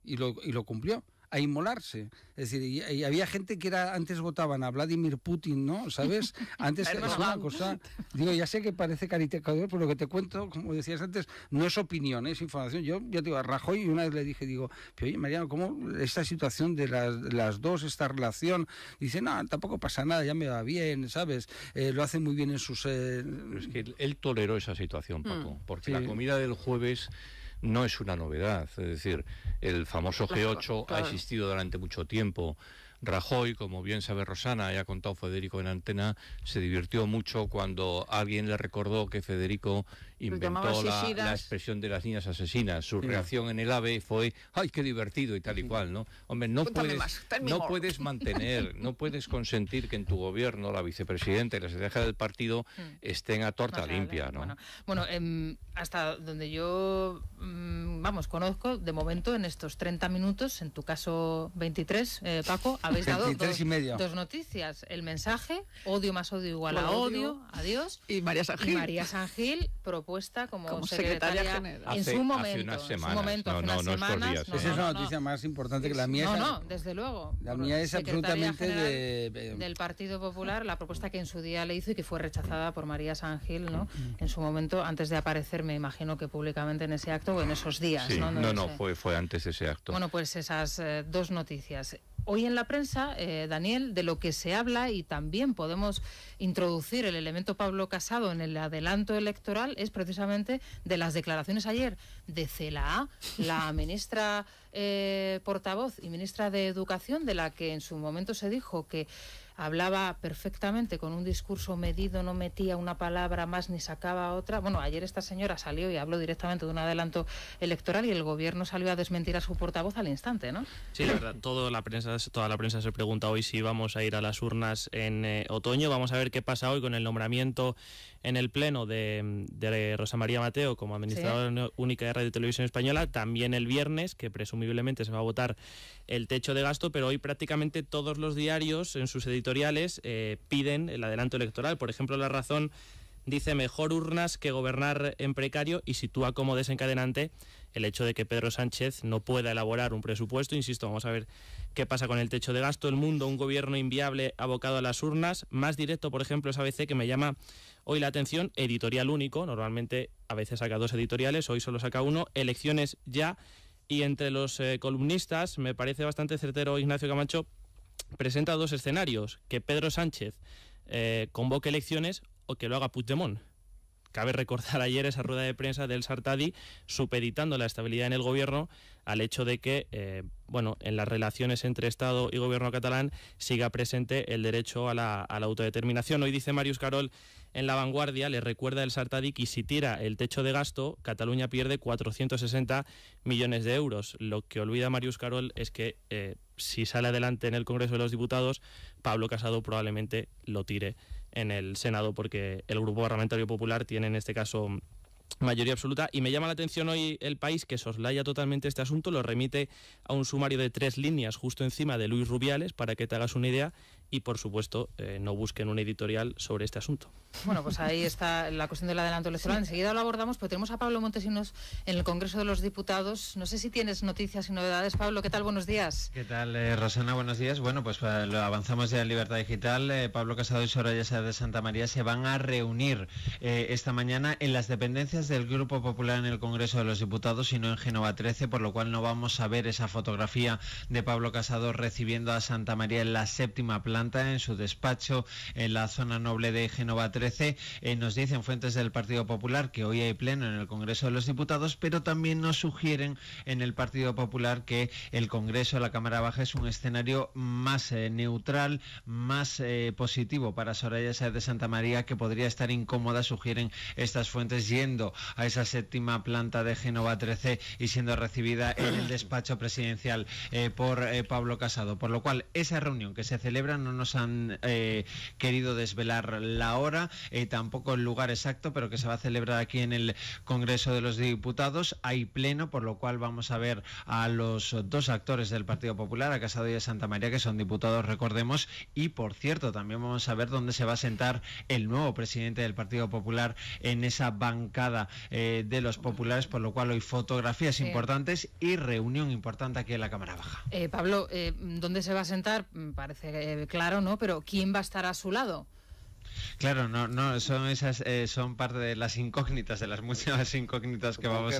Y lo cumplió, a inmolarse. Es decir, y había gente que antes votaban a Vladimir Putin, ¿no? ¿Sabes? Antes es una cosa... Digo, ya sé que parece caricatural, pero lo que te cuento, como decías antes, no es opinión, es información. Yo ya te digo, a Rajoy una vez le dije, pero oye, Mariano, ¿cómo esta situación de las dos, esta relación? Dice, no, tampoco pasa nada, ya me va bien, ¿sabes? Lo hace muy bien en sus... Es que él toleró esa situación, Paco, porque la comida del jueves no es una novedad, es decir, el famoso G8 ha existido durante mucho tiempo. Rajoy, como bien sabe Rosana, ya ha contado Federico en antena, se divirtió mucho cuando alguien le recordó que Federico inventó la expresión de las niñas asesinas. Su reacción en el AVE fue, ¡ay, qué divertido! y tal y cual, ¿no? Hombre, no puedes mantener, no puedes consentir que en tu gobierno la vicepresidenta y la secretaria del partido estén a torta limpia, ¿no? Bueno, hasta donde yo, conozco, de momento, en estos 30 minutos, en tu caso 23, Paco, habéis dado dos noticias. El mensaje, odio más odio igual a odio, adiós. Y María San Gil, propuesta como secretaria general. En su momento. Hace unas semanas. Esa es una noticia más importante que la mía. No, desde luego. La mía es absolutamente del Partido Popular, la propuesta que en su día le hizo y que fue rechazada por María San Gil, ¿no? En su momento, antes de aparecer, me imagino que públicamente en ese acto o en esos días. Sí, fue antes de ese acto. Bueno, pues esas dos noticias. Hoy en la prensa, Daniel, de lo que se habla, y también podemos introducir el elemento Pablo Casado en el adelanto electoral, es precisamente de las declaraciones ayer de CELA, la ministra portavoz y ministra de Educación, de la que en su momento se dijo que hablaba perfectamente con un discurso medido, no metía una palabra más ni sacaba otra. Bueno, ayer esta señora salió y habló directamente de un adelanto electoral y el gobierno salió a desmentir a su portavoz al instante, ¿no? Sí, la verdad, toda la prensa se pregunta hoy si vamos a ir a las urnas en otoño. Vamos a ver qué pasa hoy con el nombramiento en el Pleno de Rosa María Mateo como administradora única de Radio y Televisión Española. También el viernes, que presumiblemente se va a votar el techo de gasto, pero hoy prácticamente todos los diarios en sus editoriales piden el adelanto electoral. Por ejemplo, La Razón dice mejor urnas que gobernar en precario y sitúa como desencadenante el hecho de que Pedro Sánchez no pueda elaborar un presupuesto. Insisto, vamos a ver qué pasa con el techo de gasto. El Mundo, un gobierno inviable abocado a las urnas. Más directo, por ejemplo, es ABC, que me llama hoy la atención. Editorial único, normalmente a veces saca 2 editoriales, hoy solo saca 1. Elecciones ya. Y entre los columnistas, me parece bastante certero Ignacio Camacho, presenta 2 escenarios: que Pedro Sánchez convoque elecciones o que lo haga Puigdemont. cabe recordar ayer esa rueda de prensa del Sartadi supeditando la estabilidad en el gobierno al hecho de que, en las relaciones entre Estado y gobierno catalán siga presente el derecho a la autodeterminación. Hoy dice Màrius Carol en La Vanguardia, le recuerda el Sartadi que si tira el techo de gasto, Cataluña pierde 460 millones de euros. Lo que olvida Màrius Carol es que si sale adelante en el Congreso de los Diputados, Pablo Casado probablemente lo tire en el Senado, porque el Grupo Parlamentario Popular tiene en este caso mayoría absoluta. Y me llama la atención hoy El País, que soslaya totalmente este asunto, lo remite a un sumario de 3 líneas justo encima de Luis Rubiales, para que te hagas una idea, y por supuesto no busquen un editorial sobre este asunto. Bueno, pues ahí está la cuestión del adelanto electoral. Enseguida lo abordamos, pero tenemos a Pablo Montesinos en el Congreso de los Diputados. No sé si tienes noticias y novedades. Pablo, ¿qué tal? Buenos días. ¿Qué tal, Rosana? Buenos días. Bueno, pues lo avanzamos ya en Libertad Digital. Pablo Casado y Soraya Sáez de Santamaría se van a reunir esta mañana en las dependencias del Grupo Popular en el Congreso de los Diputados y no en Génova 13, por lo cual no vamos a ver esa fotografía de Pablo Casado recibiendo a Santamaría en la 7ª planta, en su despacho, en la zona noble de Génova 13. Nos dicen fuentes del Partido Popular que hoy hay pleno en el Congreso de los Diputados, pero también nos sugieren en el Partido Popular que el Congreso, la Cámara Baja, es un escenario más neutral, más positivo para Soraya Sáez de Santamaría, que podría estar incómoda, sugieren estas fuentes, yendo a esa 7ª planta de Génova 13 y siendo recibida en el despacho presidencial por Pablo Casado. Por lo cual, esa reunión que se celebra, no nos han querido desvelar la hora, tampoco el lugar exacto, pero que se va a celebrar aquí en el Congreso de los Diputados. Hay pleno, por lo cual vamos a ver a los 2 actores del Partido Popular, a Casado y a Santamaría, que son diputados, recordemos, y por cierto, también vamos a ver dónde se va a sentar el nuevo presidente del Partido Popular en esa bancada de los populares, por lo cual hoy fotografías importantes y reunión importante aquí en la Cámara Baja. Pablo, ¿dónde se va a sentar? Parece claro, ¿no? Pero ¿quién va a estar a su lado? Claro, no, son esas, son parte de las incógnitas, de las muchas incógnitas que vamos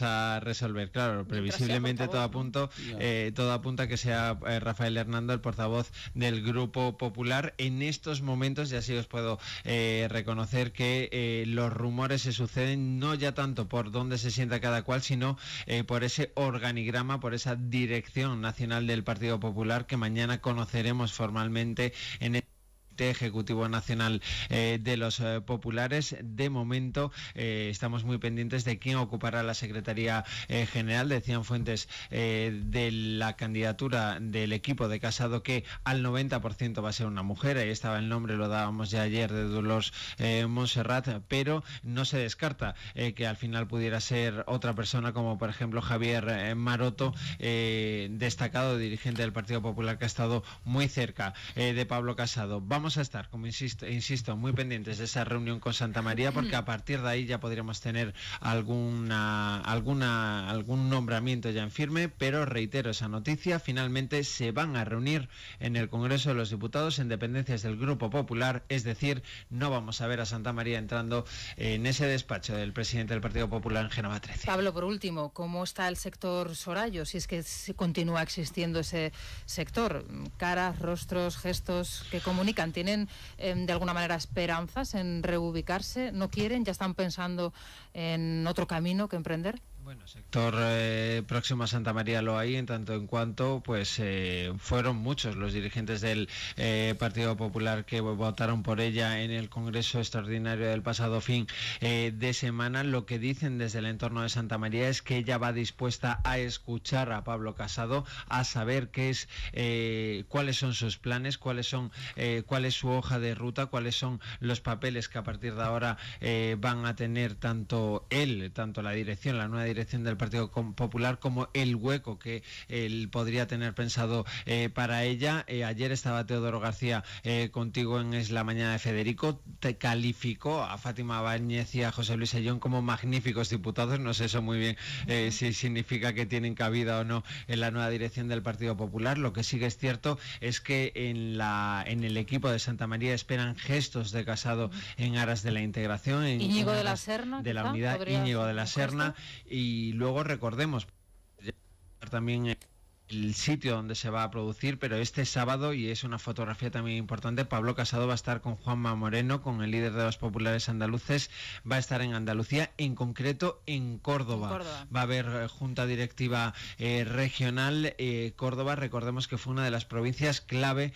a resolver. Claro, previsiblemente todo apunta que sea Rafael Hernando, el portavoz del Grupo Popular. En estos momentos ya sí os puedo reconocer que los rumores se suceden no ya tanto por dónde se sienta cada cual, sino por ese organigrama, por esa dirección nacional del Partido Popular, que mañana conoceremos formalmente en el Ejecutivo Nacional de los Populares. De momento estamos muy pendientes de quién ocupará la Secretaría General. Decían fuentes de la candidatura del equipo de Casado que al 90% va a ser una mujer. Ahí estaba el nombre, lo dábamos ya ayer, de Dolors Montserrat, pero no se descarta que al final pudiera ser otra persona, como por ejemplo Javier Maroto, destacado dirigente del Partido Popular, que ha estado muy cerca de Pablo Casado. Vamos a estar, como insisto, muy pendientes de esa reunión con Santamaría, porque a partir de ahí ya podríamos tener algún nombramiento ya en firme, pero reitero esa noticia: finalmente se van a reunir en el Congreso de los Diputados en dependencias del Grupo Popular, es decir, no vamos a ver a Santamaría entrando en ese despacho del presidente del Partido Popular en Génova 13. Pablo, por último, ¿cómo está el sector Sorallo? Si es que continúa existiendo ese sector, caras, rostros, gestos que comunican, ¿tienen de alguna manera esperanzas en reubicarse? ¿No quieren? ¿Ya están pensando en otro camino que emprender? Bueno, sector próximo a Santamaría lo hay, en tanto en cuanto pues fueron muchos los dirigentes del Partido Popular que votaron por ella en el Congreso Extraordinario del pasado fin de semana. Lo que dicen desde el entorno de Santamaría es que ella va dispuesta a escuchar a Pablo Casado, a saber cuáles son sus planes, cuál es su hoja de ruta, cuáles son los papeles que a partir de ahora van a tener tanto la dirección, la nueva dirección del Partido Popular, como el hueco que él podría tener pensado para ella. Ayer estaba Teodoro García contigo en Es la Mañana de Federico, te calificó a Fátima Báñez y a José Luis Ayllón como magníficos diputados. No sé eso muy bien si significa que tienen cabida o no en la nueva dirección del Partido Popular. Lo que sí que es cierto es que en el equipo de Santamaría esperan gestos de Casado en aras de la integración, Íñigo de la Serna, de la unidad, Íñigo de la Serna. Y luego recordemos también el sitio donde se va a producir, pero este sábado, y es una fotografía también importante, Pablo Casado va a estar con Juanma Moreno, con el líder de los populares andaluces, va a estar en Andalucía, en concreto en Córdoba. Va a haber junta directiva regional. Córdoba, recordemos que fue una de las provincias clave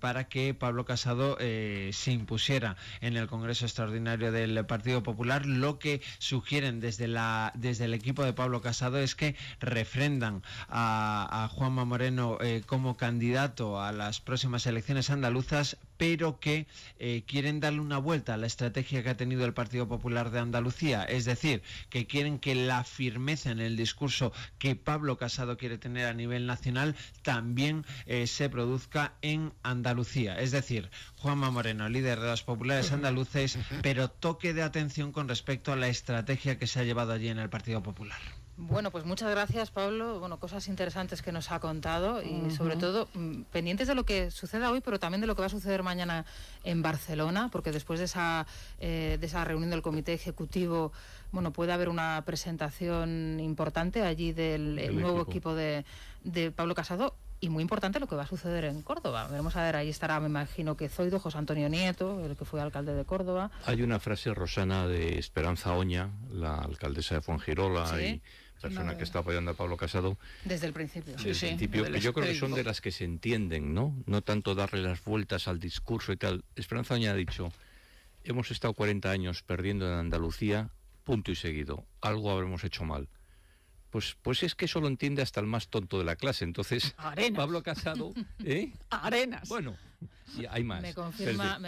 para que Pablo Casado se impusiera en el Congreso Extraordinario del Partido Popular. Lo que sugieren desde el equipo de Pablo Casado es que refrendan a Juanma Moreno como candidato a las próximas elecciones andaluzas, pero que quieren darle una vuelta a la estrategia que ha tenido el Partido Popular de Andalucía, es decir, que quieren que la firmeza en el discurso que Pablo Casado quiere tener a nivel nacional también se produzca en Andalucía, es decir, Juanma Moreno, líder de los populares andaluces, pero toque de atención con respecto a la estrategia que se ha llevado allí en el Partido Popular. Bueno, pues muchas gracias, Pablo. Bueno, cosas interesantes que nos ha contado y sobre todo pendientes de lo que suceda hoy, pero también de lo que va a suceder mañana en Barcelona, porque después de esa reunión del Comité Ejecutivo, bueno, puede haber una presentación importante allí del nuevo equipo de Pablo Casado. Y muy importante lo que va a suceder en Córdoba. Veremos a ver, ahí estará, me imagino que Zoido, José Antonio Nieto, el que fue alcalde de Córdoba. Hay una frase, Rosana, de Esperanza Oña, la alcaldesa de Fuengirola y persona que está apoyando a Pablo Casado. Desde el principio. Desde el principio, que yo creo que son de las que se entienden, ¿no? No tanto darle las vueltas al discurso y tal. Esperanza Oña ha dicho, hemos estado 40 años perdiendo en Andalucía, punto y seguido. Algo habremos hecho mal. Pues es que eso lo entiende hasta el más tonto de la clase. Entonces, Arenas. Pablo Casado... Arenas. Bueno, sí, hay más. Me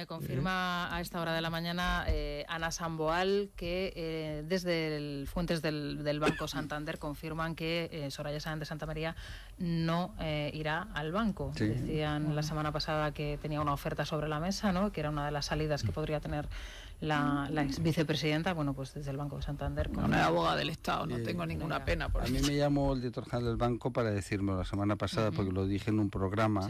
confirma a esta hora de la mañana Ana Samboal que desde fuentes del Banco Santander confirman que Soraya Sáenz de Santamaría no irá al banco. Sí. Decían la semana pasada que tenía una oferta sobre la mesa, ¿no? Que era una de las salidas que podría tener la ex vicepresidenta. Bueno, pues desde el Banco de Santander. No es abogada del Estado, no tengo ninguna pena por eso. A mí me llamó el director general del banco para decirme la semana pasada, porque lo dije en un programa,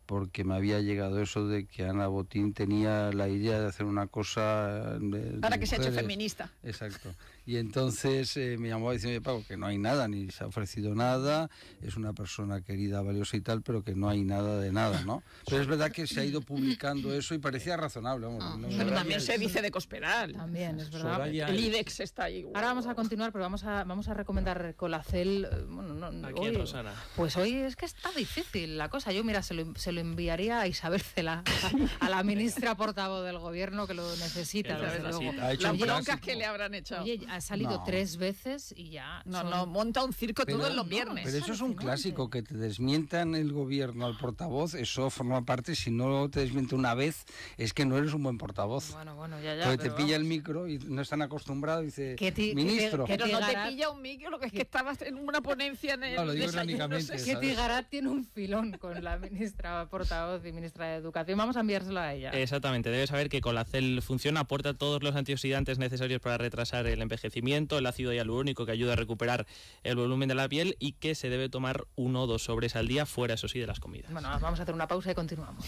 porque me había llegado eso de que Ana Botín tenía la idea de hacer una cosa... Para que se ha hecho feminista. Exacto. Y entonces me llamó diciendo, Paco, que no hay nada, ni se ha ofrecido nada, es una persona querida, valiosa y tal, pero que no hay nada de nada, ¿no? Pero es verdad que se ha ido publicando eso y parecía razonable. Vamos, pero también se dice de Cospedal. También, es verdad. Soraya, el IBEX está ahí. Ahora vamos a continuar, pero vamos a recomendar Colacel. Aquí en Rosana. Pues hoy es que está difícil la cosa. Yo, mira, se lo enviaría a Isabel Cela, a la ministra portavoz del Gobierno, que lo necesita, desde luego. Las broncas que le habrán echado. Oye, ha salido 3 veces y ya... No, monta un circo todos los viernes. Pero eso es un clásico, que te desmientan el Gobierno al portavoz, eso forma parte, si no te desmiente una vez, es que no eres un buen portavoz. Bueno, ya. Porque te pilla el micro y no están acostumbrados y dice, ministro... Pero no te pilla un micro, lo que es que estabas en una ponencia en el... No, lo digo irónicamente. Que Tigarat tiene un filón con la ministra portavoz y ministra de Educación. Vamos a enviárselo a ella. Exactamente, debes saber que Colacel funciona, aporta todos los antioxidantes necesarios para retrasar el envejecimiento, el ácido hialurónico que ayuda a recuperar el volumen de la piel y que se debe tomar 1 o 2 sobres al día, fuera, eso sí, de las comidas. Bueno, vamos a hacer una pausa y continuamos.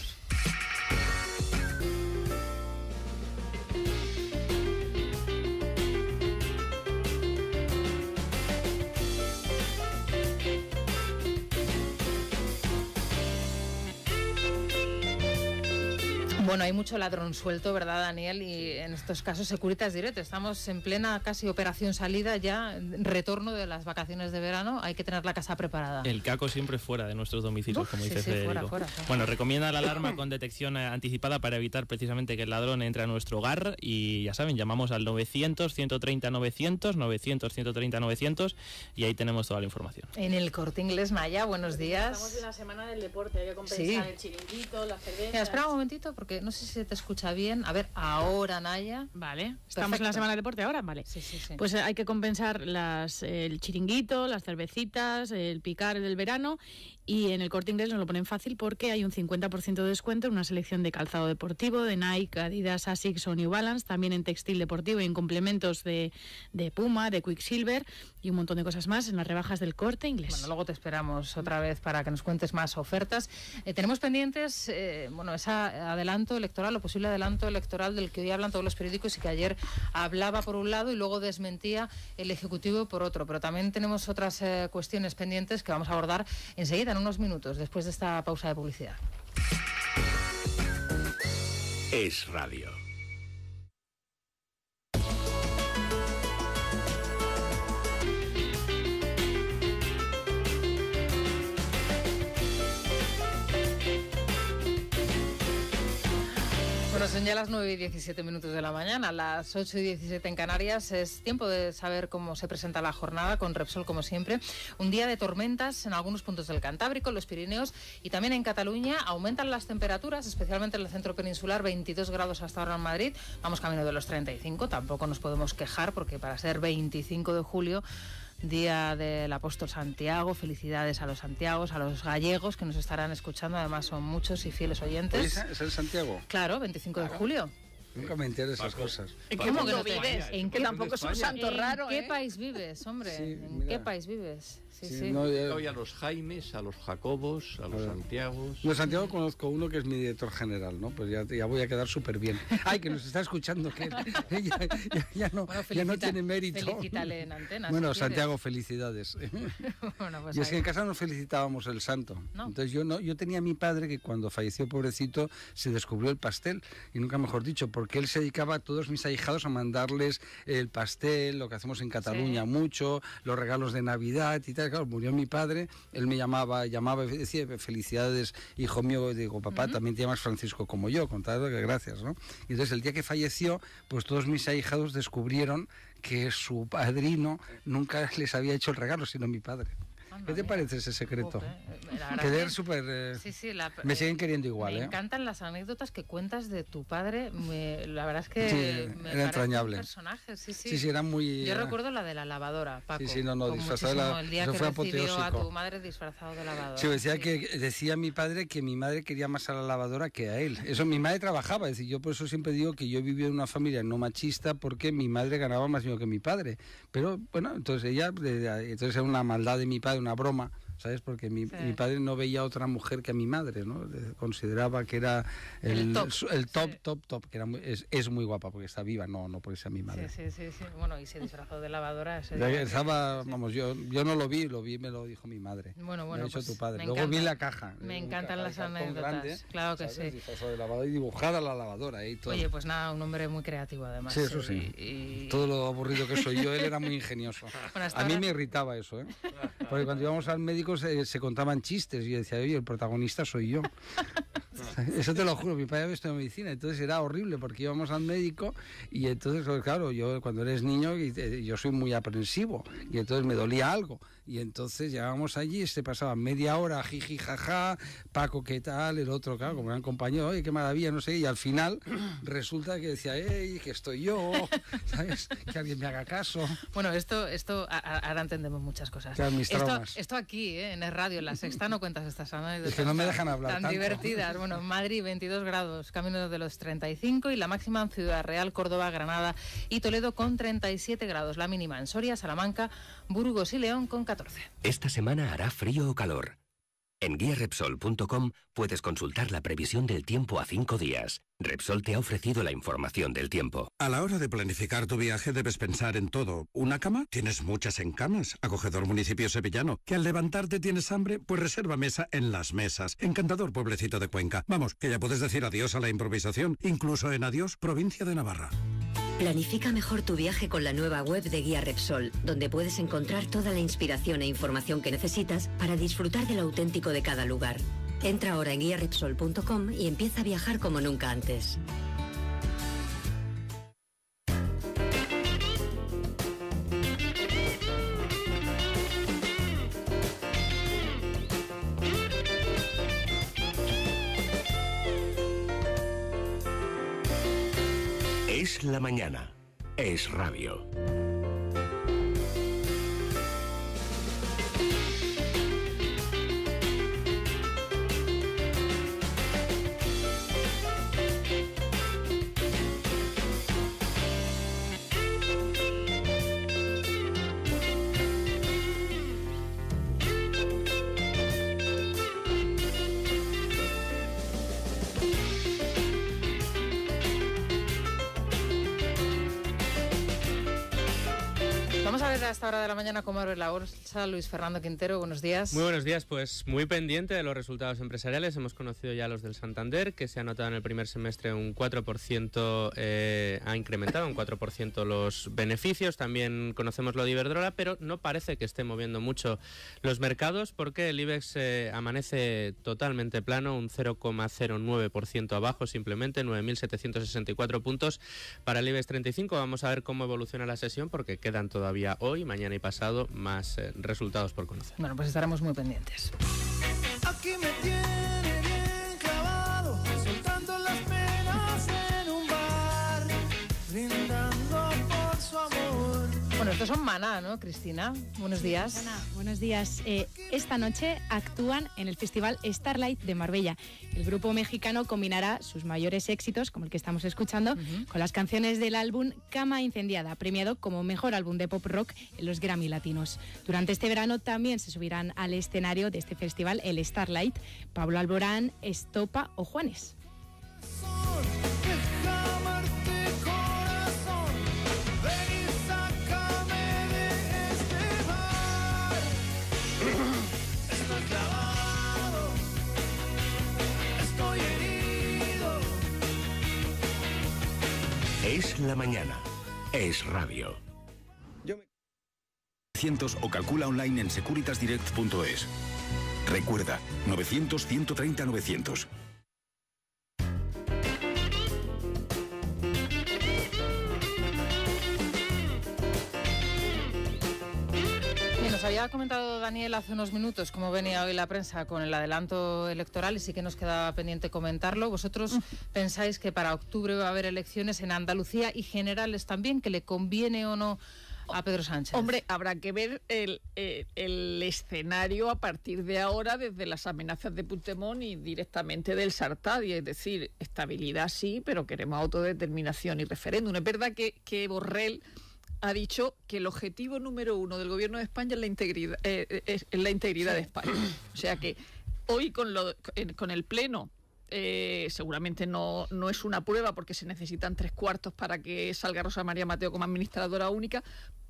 Bueno, hay mucho ladrón suelto, ¿verdad, Daniel? Y en estos casos Securitas Direct, estamos en plena casi operación salida ya, retorno de las vacaciones de verano, hay que tener la casa preparada. El caco siempre fuera de nuestros domicilios, como dice Federico. Fuera. Bueno, recomienda la alarma con detección anticipada para evitar precisamente que el ladrón entre a nuestro hogar y ya saben, llamamos al 900-130-900, 900-130-900 y ahí tenemos toda la información. En el Corte Inglés, Maya, buenos días. Estamos en la semana del deporte, hay que compensar el chiringuito, la cerveza... Mira, espera un momentito porque no sé si se te escucha bien. A ver, ahora, Naya. Vale, estamos en la semana del deporte ahora, vale. Sí. Pues hay que compensar el chiringuito, las cervecitas, el picar del verano. Y en el Corte Inglés nos lo ponen fácil porque hay un 50% de descuento en una selección de calzado deportivo, de Nike, Adidas, Asics o New Balance, también en textil deportivo y en complementos de Puma, de Quicksilver y un montón de cosas más en las rebajas del Corte Inglés. Bueno, luego te esperamos otra vez para que nos cuentes más ofertas. Tenemos pendientes, ese adelanto adelanto electoral o posible adelanto electoral del que hoy hablan todos los periódicos y que ayer hablaba por un lado y luego desmentía el Ejecutivo por otro. Pero también tenemos otras cuestiones pendientes que vamos a abordar enseguida, en unos minutos, después de esta pausa de publicidad. Es Radio. Bueno, son ya las 9:17 de la mañana, las 8:17 en Canarias. Es tiempo de saber cómo se presenta la jornada con Repsol, como siempre. Un día de tormentas en algunos puntos del Cantábrico, los Pirineos y también en Cataluña. Aumentan las temperaturas, especialmente en el centro peninsular, 22 grados hasta ahora en Madrid. Vamos camino de los 35, tampoco nos podemos quejar porque para ser 25 de julio... Día del Apóstol Santiago, felicidades a los santiagos, a los gallegos que nos estarán escuchando, además son muchos y fieles oyentes. ¿Es el Santiago? Claro, 25 de julio. Nunca me entero de esas cosas. ¿En qué mundo vives? ¿En qué tampoco es un santo raro, ¿En qué país vives, hombre? Sí, ¿En mira. qué país vives? Sí. No, Hoy a los Jaimes, a los Jacobos, a los Santiagos. De Santiago conozco uno que es mi director general, ¿no? Pues ya voy a quedar súper bien. Ay, que nos está escuchando, que ya no tiene mérito. Felicítale en antena. Bueno, si Santiago, felicidades. Bueno, pues Y es que ahí. en casa nos felicitábamos el santo. No. Entonces yo tenía a mi padre que cuando falleció, pobrecito, se descubrió el pastel, y nunca mejor dicho, porque él se dedicaba a todos mis ahijados a mandarles el pastel, lo que hacemos en Cataluña mucho, los regalos de Navidad y tal. Claro, murió mi padre, él me llamaba y decía, felicidades, hijo mío. Y digo, papá, también te llamas Francisco como yo, con tal que gracias, ¿no? Y entonces el día que falleció, pues todos mis ahijados descubrieron que su padrino nunca les había hecho el regalo, sino mi padre. ¿Qué te parece ese secreto? Quedé súper... me siguen queriendo igual, Me encantan las anécdotas que cuentas de tu padre. La verdad es que me era entrañable. Un personaje, sí, era muy... Yo recuerdo la de la lavadora, Paco. Disfrazado de la... El día eso que fue recibió apoteósico. a tu madre disfrazado de lavadora. Sí, decía mi padre que mi madre quería más a la lavadora que a él. Eso, mi madre trabajaba, es decir, yo por eso siempre digo que yo viví en una familia no machista porque mi madre ganaba más dinero que mi padre. Pero bueno, entonces entonces era una maldad de mi padre, una broma, ¿sabes? Porque mi padre no veía a otra mujer que a mi madre, ¿no? Consideraba que era el top, que era es muy guapa porque está viva, no porque sea mi madre. Sí. Bueno, y se disfrazó de lavadora. Vamos, yo no lo vi, me lo dijo mi madre. Bueno, me lo dijo pues tu padre. Me Luego encanta, vi la caja. Me encantan las anécdotas. Grande, claro que ¿sabes? sí. Disfrazado de lavadora y dibujada la lavadora. Y todo. Oye, pues nada, un hombre muy creativo además. Sí, eso sí. Todo lo aburrido que soy yo, él era muy ingenioso. A mí me irritaba eso, ¿eh? Porque cuando íbamos al médico se contaban chistes y yo decía, oye, el protagonista soy yo. Eso te lo juro, mi padre había estudiado medicina, entonces era horrible porque íbamos al médico y entonces, claro, yo cuando eres niño yo soy muy aprensivo y entonces me dolía algo y entonces llegábamos allí, se pasaba media hora, jiji, jaja, Paco, ¿qué tal? El otro, claro, como eran compañeros, oye, qué maravilla, no sé, y al final resulta que decía, que estoy yo, ¿sabes? Que alguien me haga caso. Bueno, esto ahora entendemos muchas cosas. Claro, mis traumas. Esto aquí, en el radio, en la Sexta, no cuentas estas anécdotas. Es que no me dejan hablar tan tanto. Divertidas. Bueno, Madrid 22 grados, camino de los 35 y la máxima en Ciudad Real, Córdoba, Granada y Toledo con 37 grados. La mínima en Soria, Salamanca, Burgos y León con 14. Esta semana hará frío o calor. En guiarepsol.com puedes consultar la previsión del tiempo a 5 días. Repsol te ha ofrecido la información del tiempo. A la hora de planificar tu viaje debes pensar en todo. ¿Una cama? Tienes muchas en Camas. Acogedor municipio sevillano. ¿Que al levantarte tienes hambre? Pues reserva mesa en Las Mesas. Encantador pueblecito de Cuenca. Vamos, que ya puedes decir adiós a la improvisación. Incluso en adiós, provincia de Navarra. Planifica mejor tu viaje con la nueva web de Guía Repsol, donde puedes encontrar toda la inspiración e información que necesitas para disfrutar de lo auténtico de cada lugar. Entra ahora en guiarepsol.com y empieza a viajar como nunca antes. Es la mañana. Es radio. Vamos a ver a esta hora de la mañana cómo abre la bolsa. Luis Fernando Quintero, buenos días. Muy buenos días, pues muy pendiente de los resultados empresariales. Hemos conocido ya los del Santander, que se ha notado en el primer semestre un 4%, ha incrementado un 4% los beneficios. También conocemos lo de Iberdrola, pero no parece que esté moviendo mucho los mercados, porque el IBEX amanece totalmente plano, un 0,09% abajo, simplemente 9.764 puntos para el IBEX 35. Vamos a ver cómo evoluciona la sesión, porque quedan todavía hoy, mañana y pasado más resultados por conocer. Bueno, pues estaremos muy pendientes. Aquí me tiene bien clavado, soltando las penas en un bar, brindando por su amor. Bueno, estos son Maná, ¿no, Cristina? Buenos días. Ana, buenos días. Esta noche actúan en el Festival Starlight de Marbella. El grupo mexicano combinará sus mayores éxitos, como el que estamos escuchando, con las canciones del álbum Cama Incendiada, premiado como mejor álbum de pop rock en los Grammy Latinos. Durante este verano también se subirán al escenario de este festival el Starlight, Pablo Alborán, Estopa o Juanes. Es la mañana. Es radio. 900 o calcula online en securitasdirect.es. Recuerda, 900-130-900. Nos había comentado Daniel hace unos minutos cómo venía hoy la prensa con el adelanto electoral y sí que nos quedaba pendiente comentarlo. ¿Vosotros pensáis que para octubre va a haber elecciones en Andalucía y generales también, que le conviene o no a Pedro Sánchez? Hombre, habrá que ver el escenario a partir de ahora, desde las amenazas de Puigdemont y directamente del Sartadi. Es decir, estabilidad sí, pero queremos autodeterminación y referéndum. Es verdad que Borrell ha dicho que el objetivo número uno del gobierno de España es la integridad de España. O sea que hoy con el Pleno seguramente no es una prueba, porque se necesitan 3/4 para que salga Rosa María Mateo como administradora única,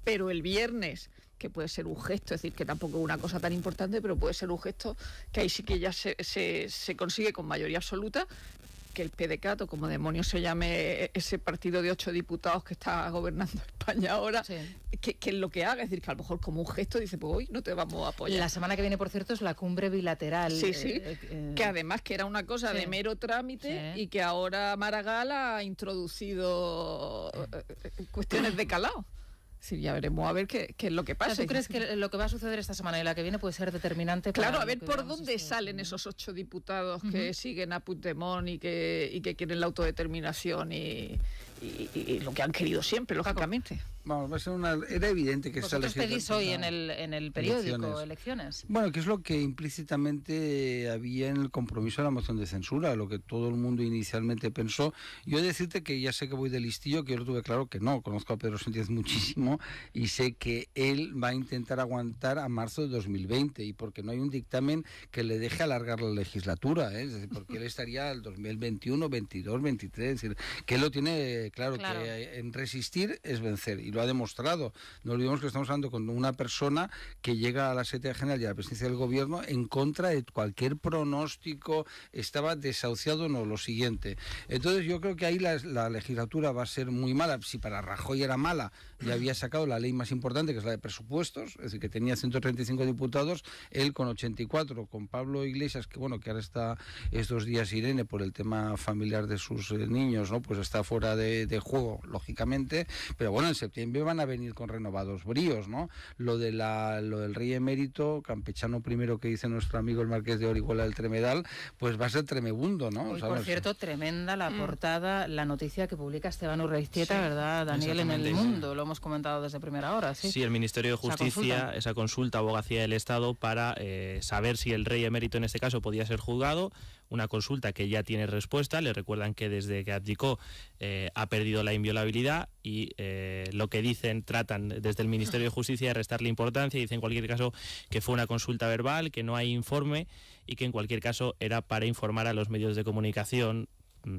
pero el viernes, que puede ser un gesto, es decir, que tampoco es una cosa tan importante, pero puede ser un gesto que ahí sí que ya se consigue con mayoría absoluta, que el PDCAT, o como demonios se llame ese partido de 8 diputados que está gobernando España ahora, que es lo que haga. Es decir, que a lo mejor como un gesto dice, pues hoy no te vamos a apoyar. La semana que viene, por cierto, es la cumbre bilateral. Sí, que además que era una cosa de mero trámite y que ahora Maragall ha introducido cuestiones de calado. Sí, ya veremos a ver qué es lo que pasa. O sea, ¿tú crees que lo que va a suceder esta semana y la que viene puede ser determinante? Claro, a ver por dónde salen esos 8 diputados que siguen a Puigdemont y que quieren la autodeterminación y lo que han querido siempre, lógicamente. Vamos, va a ser era evidente que vosotros pedís hoy en el periódico elecciones. Bueno, que es lo que implícitamente había en el compromiso de la moción de censura, lo que todo el mundo inicialmente pensó. Yo he de decirte que ya sé que voy de listillo, que yo lo tuve claro que no, conozco a Pedro Sánchez muchísimo y sé que él va a intentar aguantar a marzo de 2020, y porque no hay un dictamen que le deje alargar la legislatura, es decir, porque él estaría al 2021, 22, 23, es decir, que él lo tiene claro. Que en resistir es vencer, y lo ha demostrado. No olvidemos que estamos hablando con una persona que llega a la Secretaría General y a la presidencia del gobierno en contra de cualquier pronóstico, estaba desahuciado, no, lo siguiente. Entonces yo creo que ahí la legislatura va a ser muy mala. Si para Rajoy era mala, ya había sacado la ley más importante, que es la de presupuestos, es decir, que tenía 135 diputados, él con 84, con Pablo Iglesias, que bueno, que ahora está estos días Irene por el tema familiar de sus niños, ¿no? Pues está fuera de juego, lógicamente, pero bueno, en septiembre van a venir con renovados bríos, ¿no? Lo del rey emérito, campechano primero, que dice nuestro amigo el marqués de Orihuela del Tremedal, pues va a ser tremebundo, ¿no? Hoy, por cierto, tremenda la portada, la noticia que publica Esteban Urreiztieta, ¿verdad, Daniel? En El Mundo, lo hemos comentado desde primera hora, ¿sí? Sí, el Ministerio de Justicia, esa consulta Abogacía del Estado para saber si el rey emérito en este caso podía ser juzgado, una consulta que ya tiene respuesta. Le recuerdan que desde que abdicó ha perdido la inviolabilidad y lo que tratan desde el Ministerio de Justicia de restarle importancia, y dicen en cualquier caso que fue una consulta verbal, que no hay informe y que en cualquier caso era para informar a los medios de comunicación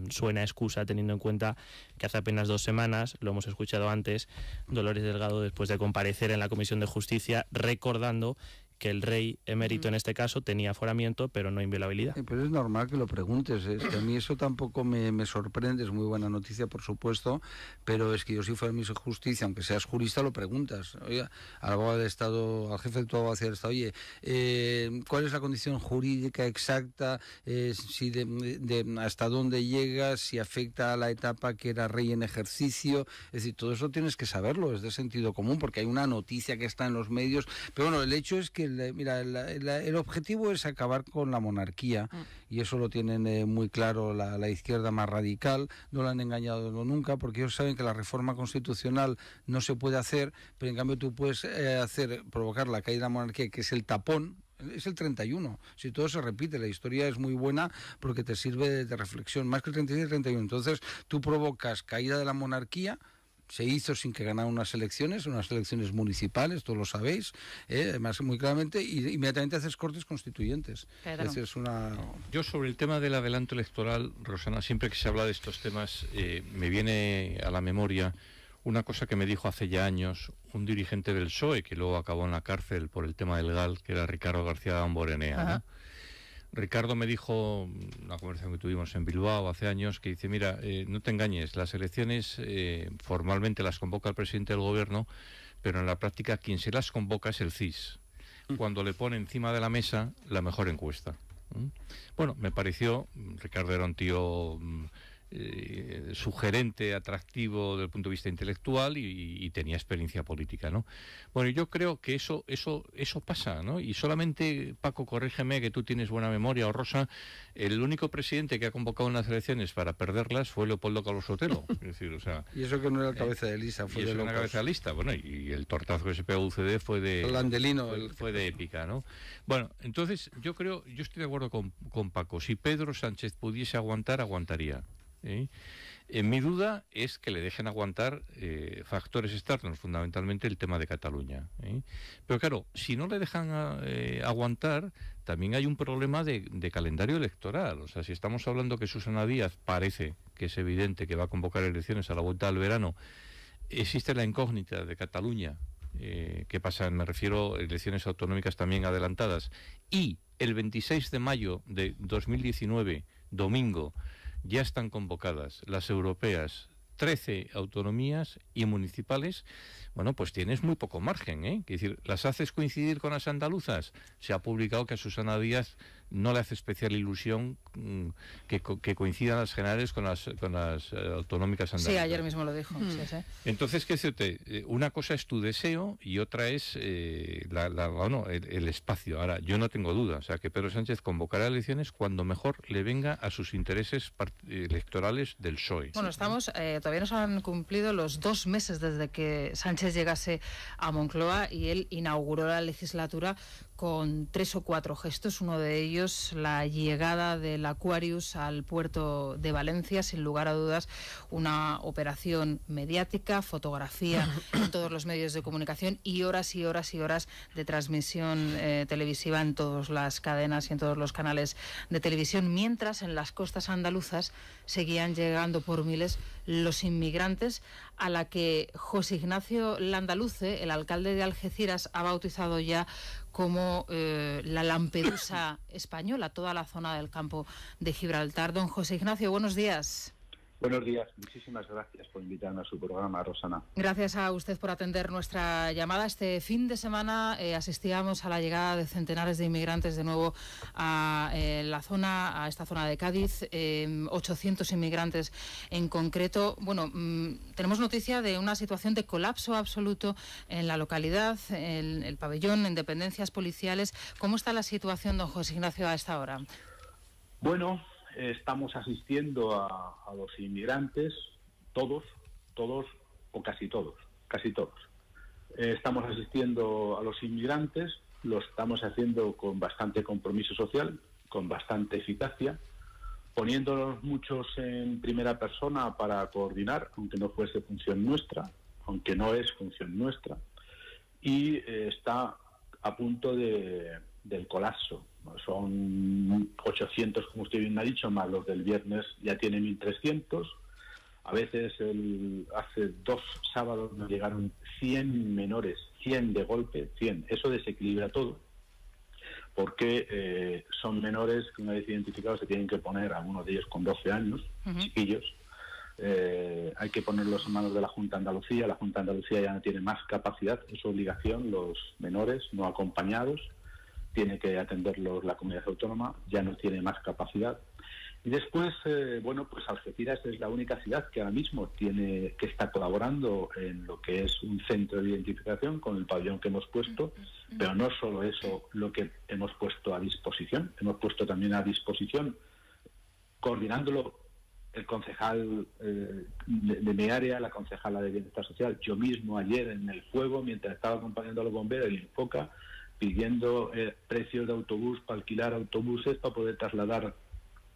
suena excusa teniendo en cuenta que hace apenas 2 semanas, lo hemos escuchado antes, Dolores Delgado, después de comparecer en la Comisión de Justicia, recordando que el rey emérito en este caso tenía aforamiento, pero no inviolabilidad. Pero es normal que lo preguntes, es que a mí eso tampoco me sorprende, es muy buena noticia, por supuesto, pero es que yo si fuera ministro de Justicia, aunque seas jurista, lo preguntas. Oiga, al abogado del Estado, al jefe de tu abogacía del Estado, oye, ¿cuál es la condición jurídica exacta? Si hasta dónde llega, si afecta a la etapa que era rey en ejercicio, es decir, todo eso tienes que saberlo, es de sentido común, porque hay una noticia que está en los medios, pero bueno, el hecho es que el objetivo es acabar con la monarquía y eso lo tienen muy claro la izquierda más radical, no lo han engañado nunca porque ellos saben que la reforma constitucional no se puede hacer, pero en cambio tú puedes provocar la caída de la monarquía, que es el tapón. Es el 31, si todo se repite, la historia es muy buena porque te sirve de reflexión, más que el 36 y el 31, entonces tú provocas caída de la monarquía. Se hizo sin que ganara unas elecciones municipales, todos lo sabéis, además muy claramente, y inmediatamente haces cortes constituyentes. Es una... Yo sobre el tema del adelanto electoral, Rosana, siempre que se habla de estos temas, me viene a la memoria una cosa que me dijo hace ya años un dirigente del PSOE, que luego acabó en la cárcel por el tema del GAL, que era Ricardo García Damborenea, ¿no? Ricardo me dijo, una conversación que tuvimos en Bilbao hace años, que dice, mira, no te engañes, las elecciones formalmente las convoca el presidente del gobierno, pero en la práctica quien se las convoca es el CIS, cuando le pone encima de la mesa la mejor encuesta. Bueno, me pareció, Ricardo era un tío sugerente, atractivo desde el punto de vista intelectual y tenía experiencia política, ¿no? Bueno, yo creo que eso pasa, ¿no? Y solamente, Paco, corrígeme que tú tienes buena memoria, o Rosa, el único presidente que ha convocado unas elecciones para perderlas fue Leopoldo Calvo Sotelo. Es decir, o sea, y eso que no era el cabeza de lista, fue de locos. Cabeza de lista, bueno, y el tortazo que se pegó UCD fue de... El Landelino. Fue de épica, ¿no? Bueno, entonces yo estoy de acuerdo con Paco, si Pedro Sánchez pudiese aguantar, aguantaría. Mi duda es que le dejen aguantar factores externos, fundamentalmente el tema de Cataluña. Pero claro, si no le dejan aguantar, también hay un problema de calendario electoral. O sea, si estamos hablando que Susana Díaz parece que es evidente que va a convocar elecciones a la vuelta del verano, existe la incógnita de Cataluña. ¿Qué pasa? Me refiero a elecciones autonómicas también adelantadas. Y el 26 de mayo de 2019, domingo, ya están convocadas las europeas, 13 autonomías y municipales. Bueno, pues tienes muy poco margen, ¿eh? Es decir, ¿las haces coincidir con las andaluzas? Se ha publicado que a Susana Díaz no le hace especial ilusión que coincidan las generales con las autonómicas andaluzas. Sí, ayer mismo lo dijo. Sí, sí. Entonces, ¿qué decirte? Una cosa es tu deseo y otra es el espacio. Ahora, yo no tengo duda, o sea, que Pedro Sánchez convocará elecciones cuando mejor le venga a sus intereses electorales del PSOE. Bueno, todavía no se han cumplido los 2 meses desde que Sánchez llegase a Moncloa y él inauguró la legislatura con 3 o 4 gestos, uno de ellos la llegada del Aquarius al puerto de Valencia, sin lugar a dudas una operación mediática, fotografía en todos los medios de comunicación y horas y horas y horas de transmisión televisiva en todas las cadenas y en todos los canales de televisión, mientras en las costas andaluzas seguían llegando por miles los inmigrantes a la que José Ignacio Landaluce, el alcalde de Algeciras, ha bautizado ya como la Lampedusa española, toda la zona del campo de Gibraltar. Don José Ignacio, buenos días. Buenos días, muchísimas gracias por invitarme a su programa, Rosana. Gracias a usted por atender nuestra llamada. Este fin de semana asistíamos a la llegada de centenares de inmigrantes de nuevo a esta zona de Cádiz, 800 inmigrantes en concreto. Bueno, tenemos noticia de una situación de colapso absoluto en la localidad, el pabellón, en dependencias policiales. ¿Cómo está la situación, don José Ignacio, a esta hora? Bueno, estamos asistiendo a los inmigrantes, todos o casi todos. Estamos asistiendo a los inmigrantes, lo estamos haciendo con bastante compromiso social, con bastante eficacia, poniéndonos muchos en primera persona para coordinar, aunque no fuese función nuestra, aunque no es función nuestra, y está a punto de del colapso. Son 800, como usted bien ha dicho, más los del viernes ya tiene 1.300. A veces hace 2 sábados nos llegaron 100 menores, 100 de golpe, 100. Eso desequilibra todo, porque son menores que una vez identificados se tienen que poner, algunos de ellos con 12 años, chiquillos. Hay que ponerlos en manos de la Junta de Andalucía. La Junta de Andalucía ya no tiene más capacidad, es su obligación. Los menores no acompañados tiene que atenderlos la comunidad autónoma, ya no tiene más capacidad. Y después, pues Algeciras es la única ciudad que ahora mismo que está colaborando en lo que es un centro de identificación con el pabellón que hemos puesto, pero no solo eso lo que hemos puesto a disposición, hemos puesto también a disposición, coordinándolo, el concejal de mi área, la concejala de Bienestar Social, yo mismo ayer en el fuego, mientras estaba acompañando a los bomberos y en Foca, pidiendo precios de autobús para alquilar autobuses para poder trasladar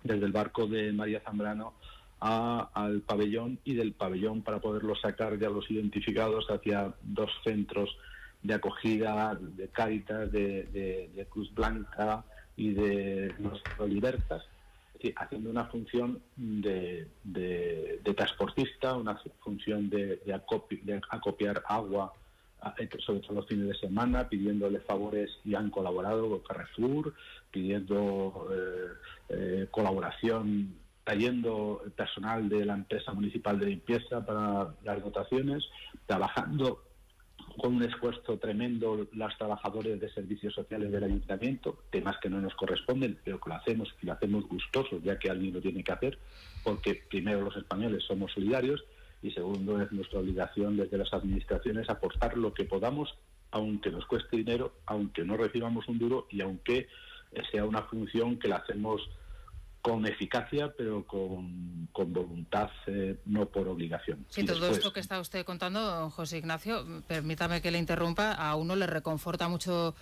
desde el barco de María Zambrano al pabellón, y del pabellón para poderlos sacar ya los identificados hacia 2 centros de acogida de Cáritas, de Cruz Blanca y de los Libertas, haciendo una función de transportista, una función de acopiar agua, sobre todo los fines de semana, pidiéndole favores, y han colaborado con Carrefour, pidiendo colaboración, trayendo personal de la empresa municipal de limpieza para las dotaciones, trabajando con un esfuerzo tremendo los trabajadores de servicios sociales del ayuntamiento, temas que no nos corresponden, pero que lo hacemos, y lo hacemos gustosos, ya que alguien lo tiene que hacer, porque primero los españoles somos solidarios, y segundo, es nuestra obligación desde las administraciones aportar lo que podamos, aunque nos cueste dinero, aunque no recibamos un duro, y aunque sea una función que la hacemos con eficacia, pero con voluntad, no por obligación. Sí, todo esto que está usted contando, don José Ignacio, permítame que le interrumpa, a uno le reconforta mucho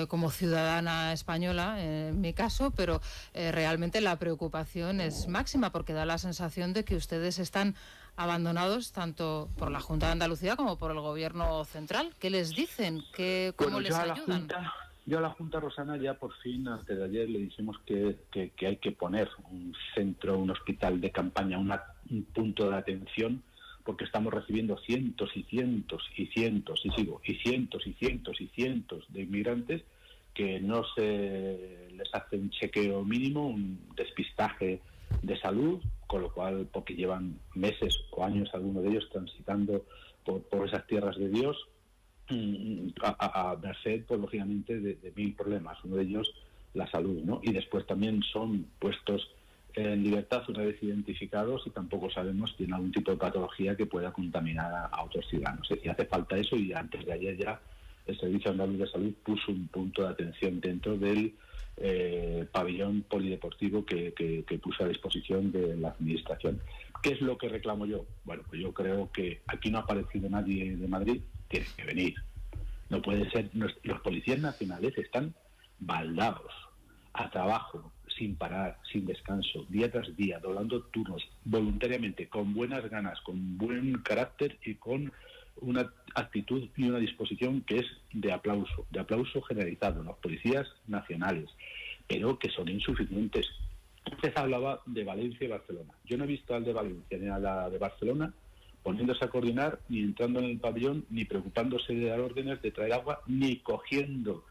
como ciudadana española, en mi caso, pero realmente la preocupación es máxima, porque da la sensación de que ustedes están abandonados tanto por la Junta de Andalucía como por el Gobierno central. ¿Qué les dicen? ¿Cómo les ayudan? Yo a la Junta, Rosana, ya por fin, antes de ayer, le dijimos que hay que poner un centro, un hospital de campaña, un punto de atención, porque estamos recibiendo cientos y cientos y cientos, y cientos y cientos y cientos de inmigrantes que no se les hace un chequeo mínimo, un despistaje de salud, con lo cual, porque llevan meses o años algunos de ellos transitando por esas tierras de Dios, a merced, pues lógicamente, de 1000 problemas, uno de ellos la salud, ¿no? Y después también son puestos en libertad una vez identificados, y tampoco sabemos si tienen algún tipo de patología que pueda contaminar a otros ciudadanos. Es decir, hace falta eso, y antes de ayer ya el Servicio Andaluz de Salud puso un punto de atención dentro del pabellón polideportivo que puso a disposición de la Administración. ¿Qué es lo que reclamo yo? Bueno, pues yo creo que aquí no ha aparecido nadie de Madrid, tiene que venir. No puede ser, los policías nacionales están baldados, a trabajo, sin parar, sin descanso, día tras día, doblando turnos, voluntariamente, con buenas ganas, con buen carácter y con una actitud y una disposición que es de aplauso generalizado, los policías nacionales, pero que son insuficientes. Usted hablaba de Valencia y Barcelona. Yo no he visto al de Valencia ni a la de Barcelona poniéndose a coordinar, ni entrando en el pabellón, ni preocupándose de dar órdenes de traer agua, ni cogiendo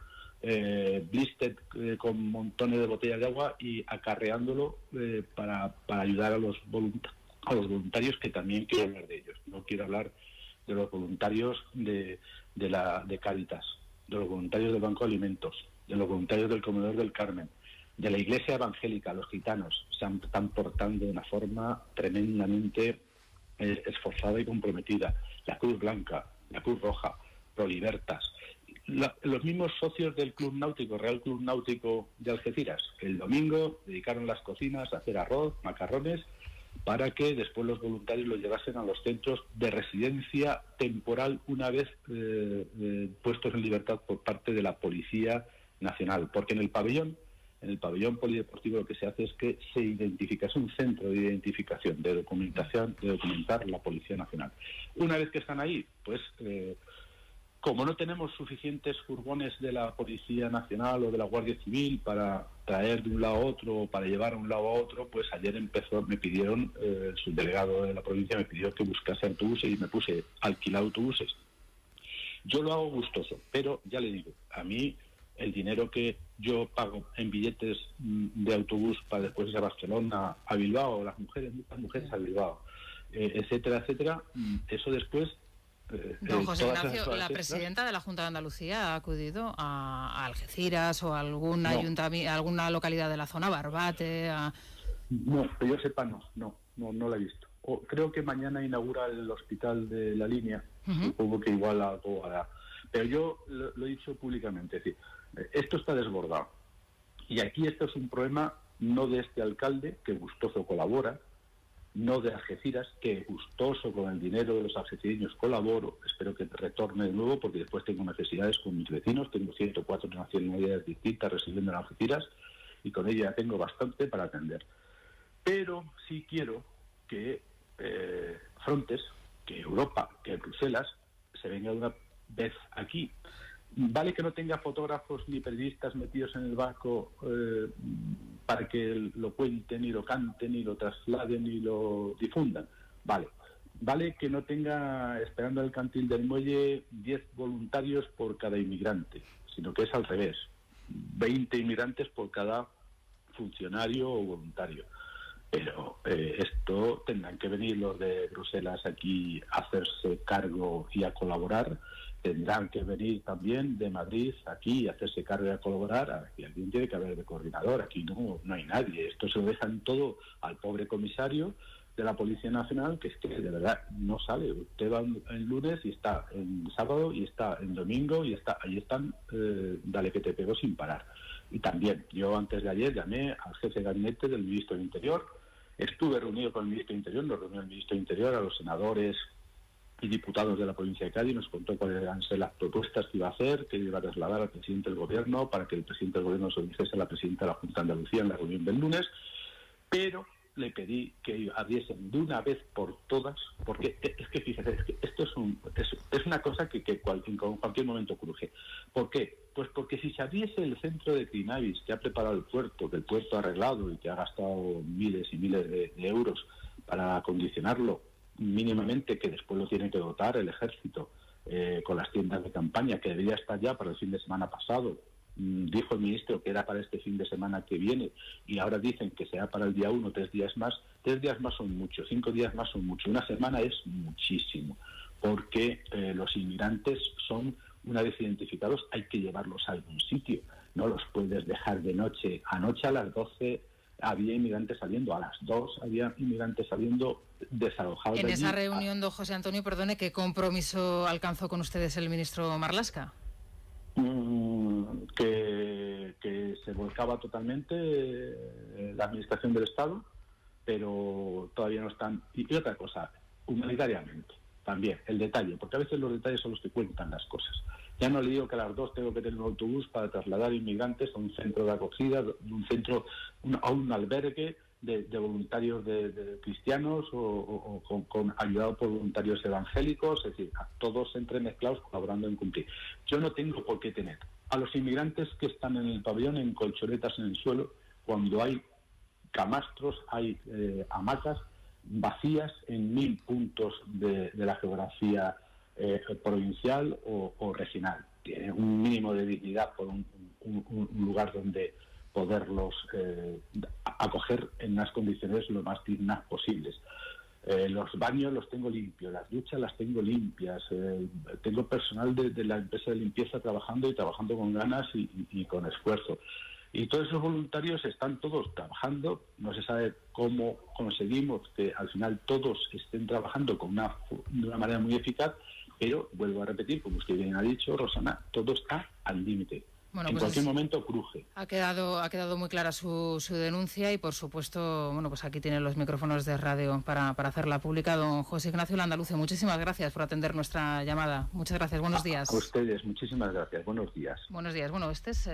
blister con montones de botellas de agua y acarreándolo para ayudar a los voluntarios, que también quiero hablar de ellos. No quiero hablar de los voluntarios de Cáritas, de los voluntarios del Banco de Alimentos, de los voluntarios del Comedor del Carmen, de la Iglesia Evangélica. Los gitanos se están portando de una forma tremendamente esforzada y comprometida. La Cruz Blanca, la Cruz Roja, Prolibertas, los mismos socios del Club Náutico, Real Club Náutico de Algeciras, el domingo dedicaron las cocinas a hacer arroz, macarrones, para que después los voluntarios los llevasen a los centros de residencia temporal una vez puestos en libertad por parte de la Policía Nacional. Porque en el pabellón polideportivo lo que se hace es que se identifica, es un centro de identificación, de documentación, de documentar la Policía Nacional. Una vez que están ahí, pues como no tenemos suficientes furgones de la Policía Nacional o de la Guardia Civil para traer de un lado a otro o para llevar de un lado a otro, pues ayer me pidieron, el subdelegado de la provincia me pidió que buscase autobuses y me puse a alquilar autobuses. Yo lo hago gustoso, pero ya le digo, a mí el dinero que yo pago en billetes de autobús para después ir a Barcelona, a Bilbao, muchas mujeres a Bilbao, etcétera, etcétera, eso después... Don José Ignacio, la presidenta de la Junta de Andalucía ha acudido a Algeciras o a algún ayuntamiento, alguna localidad de la zona, Barbate. No, que yo sepa, no la he visto. Creo que mañana inaugura el hospital de la línea, supongo que igual algo hará. Pero yo lo he dicho públicamente, es decir, esto está desbordado. Y aquí esto es un problema no de este alcalde, que gustoso colabora, no de Algeciras, que gustoso con el dinero de los algecireños colaboro, espero que retorne de nuevo porque después tengo necesidades con mis vecinos, tengo 104 nacionalidades distintas residiendo en Algeciras y con ella tengo bastante para atender. Pero sí quiero que Frontex, que Europa, que Bruselas se venga de una vez aquí. Vale que no tenga fotógrafos ni periodistas metidos en el barco para que lo cuenten y lo canten y lo trasladen y lo difundan. Vale que no tenga, esperando el cantil del muelle, 10 voluntarios por cada inmigrante, sino que es al revés, 20 inmigrantes por cada funcionario o voluntario. Pero esto tendrán que venir los de Bruselas aquí a hacerse cargo y a colaborar. Tendrán que venir también de Madrid aquí a hacerse cargo y a colaborar. Aquí alguien tiene que haber de coordinador. Aquí no hay nadie. Esto se lo dejan todo al pobre comisario de la Policía Nacional, que es que de verdad no sale. Usted va el lunes y está en sábado y está en domingo y ahí están, dale que te pego sin parar. Y también, yo antes de ayer llamé al jefe de gabinete del ministro del Interior. Estuve reunido con el ministro del Interior, nos reunió el ministro del Interior, a los senadores y diputados de la provincia de Cádiz, nos contó cuáles eran las propuestas que iba a hacer, que iba a trasladar al presidente del Gobierno para que el presidente del Gobierno se lo dijese a la presidenta de la Junta de Andalucía en la reunión del lunes, pero le pedí que abriesen de una vez por todas, porque es que fíjese, es que esto es una cosa que en cualquier momento cruje. ¿Por qué? Pues porque si se abriese el centro de Crinavis, que ha preparado el puerto, que el puerto ha arreglado y que ha gastado miles y miles de euros para acondicionarlo mínimamente, que después lo tiene que dotar el ejército con las tiendas de campaña, que debería estar ya para el fin de semana pasado. Dijo el ministro que era para este fin de semana que viene y ahora dicen que será para el día 1, 3 días más. 3 días más son mucho, 5 días más son mucho, una semana es muchísimo, porque los inmigrantes son, una vez identificados, hay que llevarlos a algún sitio, no los puedes dejar de noche. Anoche a las 12 había inmigrantes saliendo, a las 2 había inmigrantes saliendo desalojados. En esa reunión, don José Antonio, perdone, ¿qué compromiso alcanzó con ustedes el ministro Marlaska? Que se volcaba totalmente la administración del Estado, pero todavía no están. Y otra cosa, humanitariamente, también, el detalle, porque a veces los detalles son los que cuentan las cosas. Ya no le digo que a las 2 tengo que tener un autobús para trasladar inmigrantes a un centro de acogida, a un albergue de voluntarios de cristianos o ayudados por voluntarios evangélicos, es decir, a todos entremezclados colaborando en cumplir. Yo no tengo por qué tener a los inmigrantes que están en el pabellón en colchonetas en el suelo, cuando hay camastros, hay hamacas vacías en 1000 puntos de la geografía provincial o regional. Tiene un mínimo de dignidad por un lugar donde poderlos acoger en unas condiciones lo más dignas posibles. Los baños los tengo limpios, las duchas las tengo limpias, tengo personal de la empresa de limpieza trabajando con ganas y con esfuerzo. Y todos esos voluntarios están todos trabajando, no se sabe cómo conseguimos que al final todos estén trabajando de una manera muy eficaz, pero vuelvo a repetir, como usted bien ha dicho, Rosana, todo está al límite. Bueno, en cualquier momento cruje. Ha quedado muy clara su denuncia y, por supuesto, bueno, pues aquí tienen los micrófonos de radio para hacerla pública. Don José Ignacio Landaluce, muchísimas gracias por atender nuestra llamada. Muchas gracias, buenos días. A ustedes, muchísimas gracias, buenos días. Buenos días. Bueno, esta es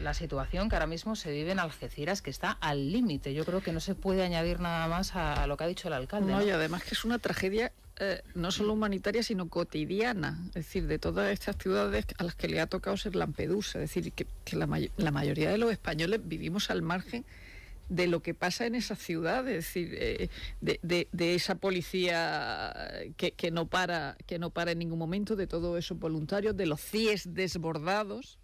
la situación que ahora mismo se vive en Algeciras, que está al límite. Yo creo que no se puede añadir nada más a lo que ha dicho el alcalde. No, y además que es una tragedia no solo humanitaria, sino cotidiana, es decir, de todas estas ciudades a las que le ha tocado ser Lampedusa, es decir, que la mayoría de los españoles vivimos al margen de lo que pasa en esas ciudades, es decir, de esa policía que no para en ningún momento, de todos esos voluntarios, de los CIEs desbordados.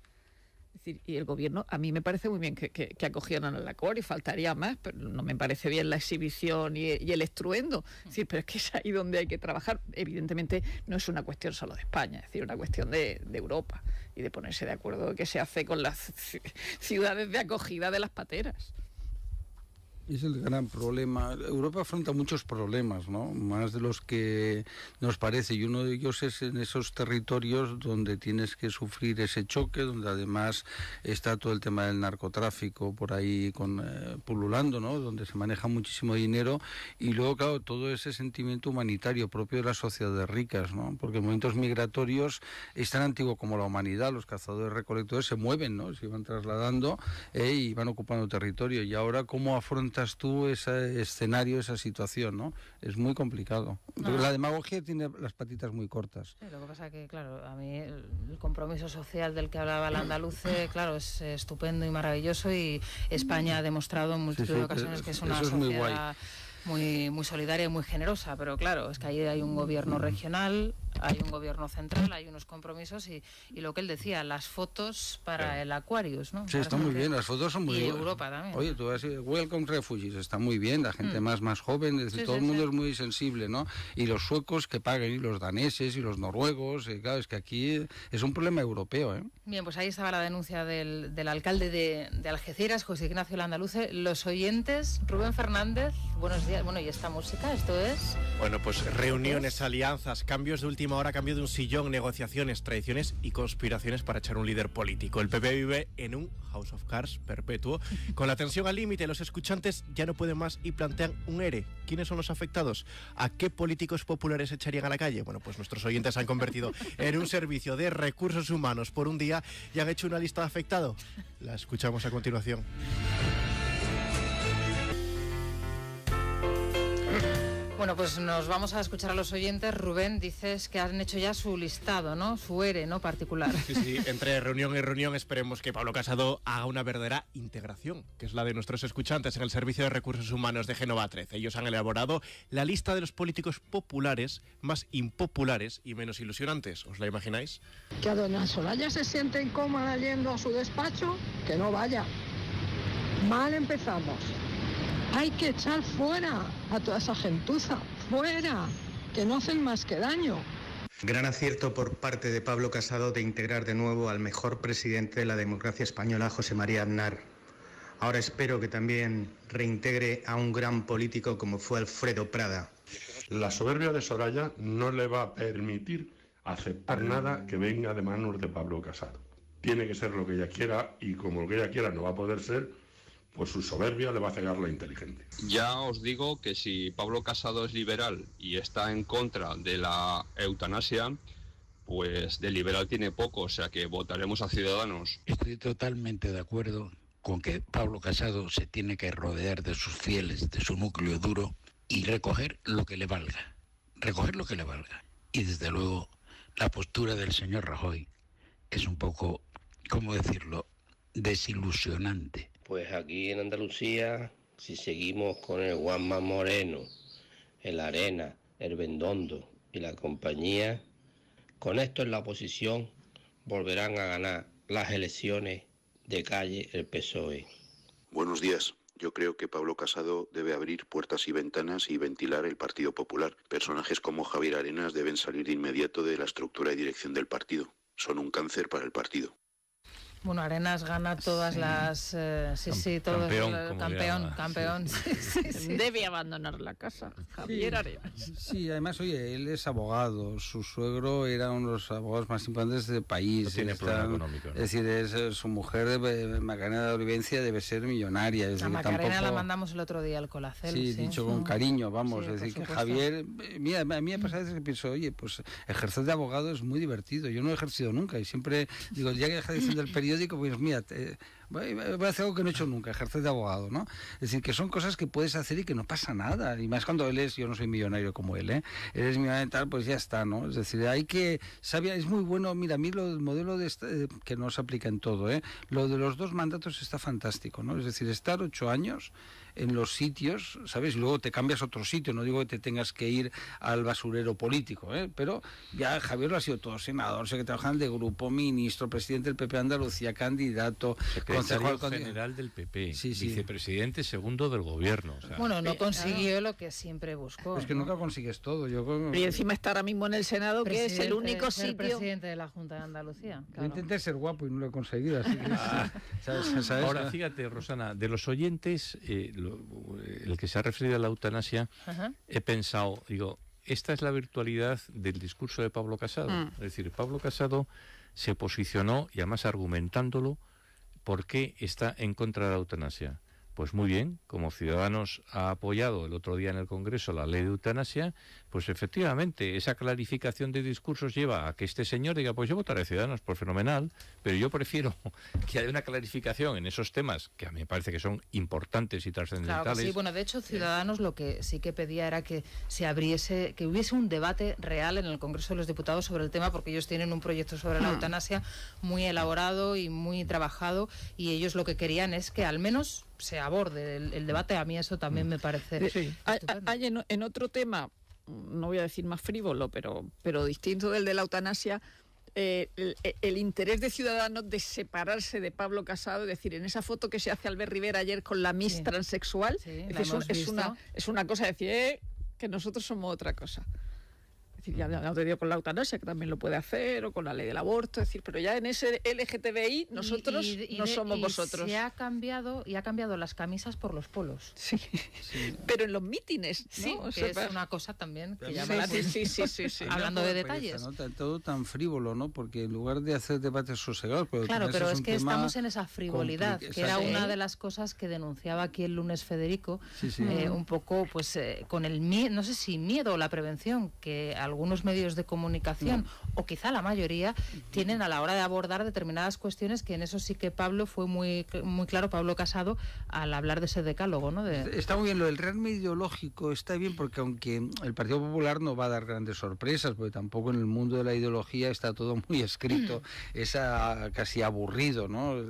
Es decir, y el gobierno, a mí me parece muy bien que acogieran al Acuario, y faltaría más, pero no me parece bien la exhibición y el estruendo. Es decir, pero es que es ahí donde hay que trabajar. Evidentemente no es una cuestión solo de España, es decir, una cuestión de Europa, y de ponerse de acuerdo qué se hace con las ciudades de acogida de las pateras. Es el gran problema. Europa afronta muchos problemas, ¿no? Más de los que nos parece, y uno de ellos es en esos territorios donde tienes que sufrir ese choque, donde además está todo el tema del narcotráfico por ahí pululando, ¿no? Donde se maneja muchísimo dinero, y luego, claro, todo ese sentimiento humanitario propio de las sociedades ricas, ¿no? Porque en momentos migratorios es tan antiguo como la humanidad, los cazadores recolectores se mueven, ¿no? Se van trasladando y van ocupando territorio, y ahora ¿cómo afrontas tú ese escenario, esa situación, ¿no? Es muy complicado. La demagogia tiene las patitas muy cortas. Sí, lo que pasa que, claro, a mí el compromiso social del que hablaba el andaluce, claro, es estupendo y maravilloso, y España ha demostrado en multitud de ocasiones que es una sociedad muy solidaria y muy generosa, pero claro, es que ahí hay un gobierno regional, hay un gobierno central, hay unos compromisos, y lo que él decía, las fotos para el Aquarius, ¿no? Sí, está muy bien, las fotos son muy buenas. Y buenas. Europa también. Oye, tú vas a decir, Welcome Refugees, está muy bien, la gente más joven, es decir, todo el mundo es muy sensible, ¿no? Y los suecos que paguen, y los daneses, y los noruegos, claro, es que aquí es un problema europeo, ¿eh? Bien, pues ahí estaba la denuncia del alcalde de Algeciras, José Ignacio Landaluce. Los oyentes, Rubén Fernández, buenos días. Bueno, ¿y esta música? ¿Esto es? Bueno, pues reuniones, alianzas, cambios de última hora, cambio de un sillón, negociaciones, traiciones y conspiraciones para echar un líder político. El PP vive en un House of Cards perpetuo. Con la tensión al límite, los escuchantes ya no pueden más y plantean un ERE. ¿Quiénes son los afectados? ¿A qué políticos populares echarían a la calle? Bueno, pues nuestros oyentes han convertido en un servicio de recursos humanos por un día y han hecho una lista de afectados. La escuchamos a continuación. Bueno, pues nos vamos a escuchar a los oyentes. Rubén, dices que han hecho ya su listado, ¿no? Su ERE, ¿no? Particular. Sí, entre reunión y reunión esperemos que Pablo Casado haga una verdadera integración, que es la de nuestros escuchantes en el Servicio de Recursos Humanos de Génova 13. Ellos han elaborado la lista de los políticos populares más impopulares y menos ilusionantes. ¿Os la imagináis? Que a doña Soraya se siente incómoda yendo a su despacho, que no vaya. Mal empezamos. Hay que echar fuera a toda esa gentuza, fuera, que no hacen más que daño. Gran acierto por parte de Pablo Casado de integrar de nuevo al mejor presidente de la democracia española, José María Aznar. Ahora espero que también reintegre a un gran político como fue Alfredo Prada. La soberbia de Soraya no le va a permitir aceptar nada que venga de manos de Pablo Casado. Tiene que ser lo que ella quiera, y como lo que ella quiera no va a poder ser, pues su soberbia le va a cegar la inteligencia. Ya os digo que si Pablo Casado es liberal y está en contra de la eutanasia, pues de liberal tiene poco, o sea que votaremos a Ciudadanos. Estoy totalmente de acuerdo con que Pablo Casado se tiene que rodear de sus fieles, de su núcleo duro, y recoger lo que le valga. Recoger lo que le valga. Y desde luego, la postura del señor Rajoy es un poco, ¿cómo decirlo?, desilusionante. Pues aquí en Andalucía, si seguimos con el Juanma Moreno, el Arena, el Bendondo y la compañía, con esto en la oposición volverán a ganar las elecciones de calle el PSOE. Buenos días. Yo creo que Pablo Casado debe abrir puertas y ventanas y ventilar el Partido Popular. Personajes como Javier Arenas deben salir de inmediato de la estructura y dirección del partido. Son un cáncer para el partido. Bueno, Arenas gana todas las... todo campeón. Sí. Debe abandonar la casa, Javier Arenas. Sí, además, oye, él es abogado, su suegro era uno de los abogados más importantes del país. No tiene problema económico, ¿no? Es decir, su mujer, Macarena de Olivencia, debe ser millonaria. Es decir, a Macarena tampoco... la mandamos el otro día al Colacel. Sí, dicho con cariño, vamos. Sí, es decir, que supuesto. Javier... Mira, a mí me pasa a veces que pienso, oye, pues ejercer de abogado es muy divertido. Yo no he ejercido nunca y siempre digo, ya que deja de ser del periódico, pues mira, voy a hacer algo que no he hecho nunca, ejercer de abogado, ¿no? Es decir, que son cosas que puedes hacer y que no pasa nada. Y más cuando él es, yo no soy millonario como él, ¿eh? Él es millonario y tal, pues ya está, ¿no? Es decir, hay que, es muy bueno, mira, a mí el modelo que no se aplica en todo, ¿eh? Lo de los 2 mandatos está fantástico, ¿no? Es decir, estar 8 años en los sitios, ¿sabes? Y luego te cambias a otro sitio, no digo que te tengas que ir al basurero político, ¿eh? Pero ya Javier lo ha sido todo, senador, secretario general de grupo, ministro, presidente del PP Andalucía, candidato, secretario general del PP, vicepresidente segundo del gobierno. O sea, bueno, no consiguió lo que siempre buscó. Es que nunca consigues todo. Y encima está ahora mismo en el Senado, que es el único sitio... presidente de la Junta de Andalucía. Claro. Yo intenté ser guapo y no lo he conseguido, así que... ¿sabes? Ahora, fíjate, Rosana, de los oyentes... el que se ha referido a la eutanasia, he pensado, digo, esta es la virtualidad del discurso de Pablo Casado. Es decir, Pablo Casado se posicionó, y además argumentándolo, por qué está en contra de la eutanasia. Pues muy bien, como Ciudadanos ha apoyado el otro día en el Congreso la ley de eutanasia, pues efectivamente esa clarificación de discursos lleva a que este señor diga, pues yo votaré Ciudadanos, por fenomenal, pero yo prefiero que haya una clarificación en esos temas que a mí me parece que son importantes y trascendentales. Claro que sí, bueno, de hecho Ciudadanos lo que sí que pedía era que se abriese, que hubiese un debate real en el Congreso de los Diputados sobre el tema, porque ellos tienen un proyecto sobre la eutanasia muy elaborado y muy trabajado, y ellos lo que querían es que al menos se aborde el debate. A mí eso también me parece... Sí. Hay en otro tema, no voy a decir más frívolo, pero distinto del de la eutanasia, el interés de Ciudadanos de separarse de Pablo Casado, es decir, en esa foto que se hace Albert Rivera ayer con la Miss transexual, es una cosa de decir que nosotros somos otra cosa. Es decir, ya no te digo con la eutanasia, que también lo puede hacer, o con la ley del aborto, es decir, pero ya en ese LGTBI nosotros no somos vosotros. Se ha cambiado, y ha cambiado las camisas por los polos. Sí. Pero en los mítines, ¿no? Sí, que es una cosa también que llama la atención. Sí. Hablando de detalles. ¿No? Todo tan frívolo, ¿no? Porque en lugar de hacer debates sosegados... Claro, pero es que estamos en esa frivolidad, que era una de las cosas que denunciaba aquí el lunes Federico, un poco, pues, con el miedo, no sé si miedo o la prevención, que algunos medios de comunicación, o quizá la mayoría, tienen a la hora de abordar determinadas cuestiones, que en eso sí que Pablo fue muy claro, Pablo Casado, al hablar de ese decálogo, ¿no? Está muy bien, lo del rearme ideológico está bien, porque aunque el Partido Popular no va a dar grandes sorpresas, porque tampoco en el mundo de la ideología está todo muy escrito, es casi aburrido, ¿no?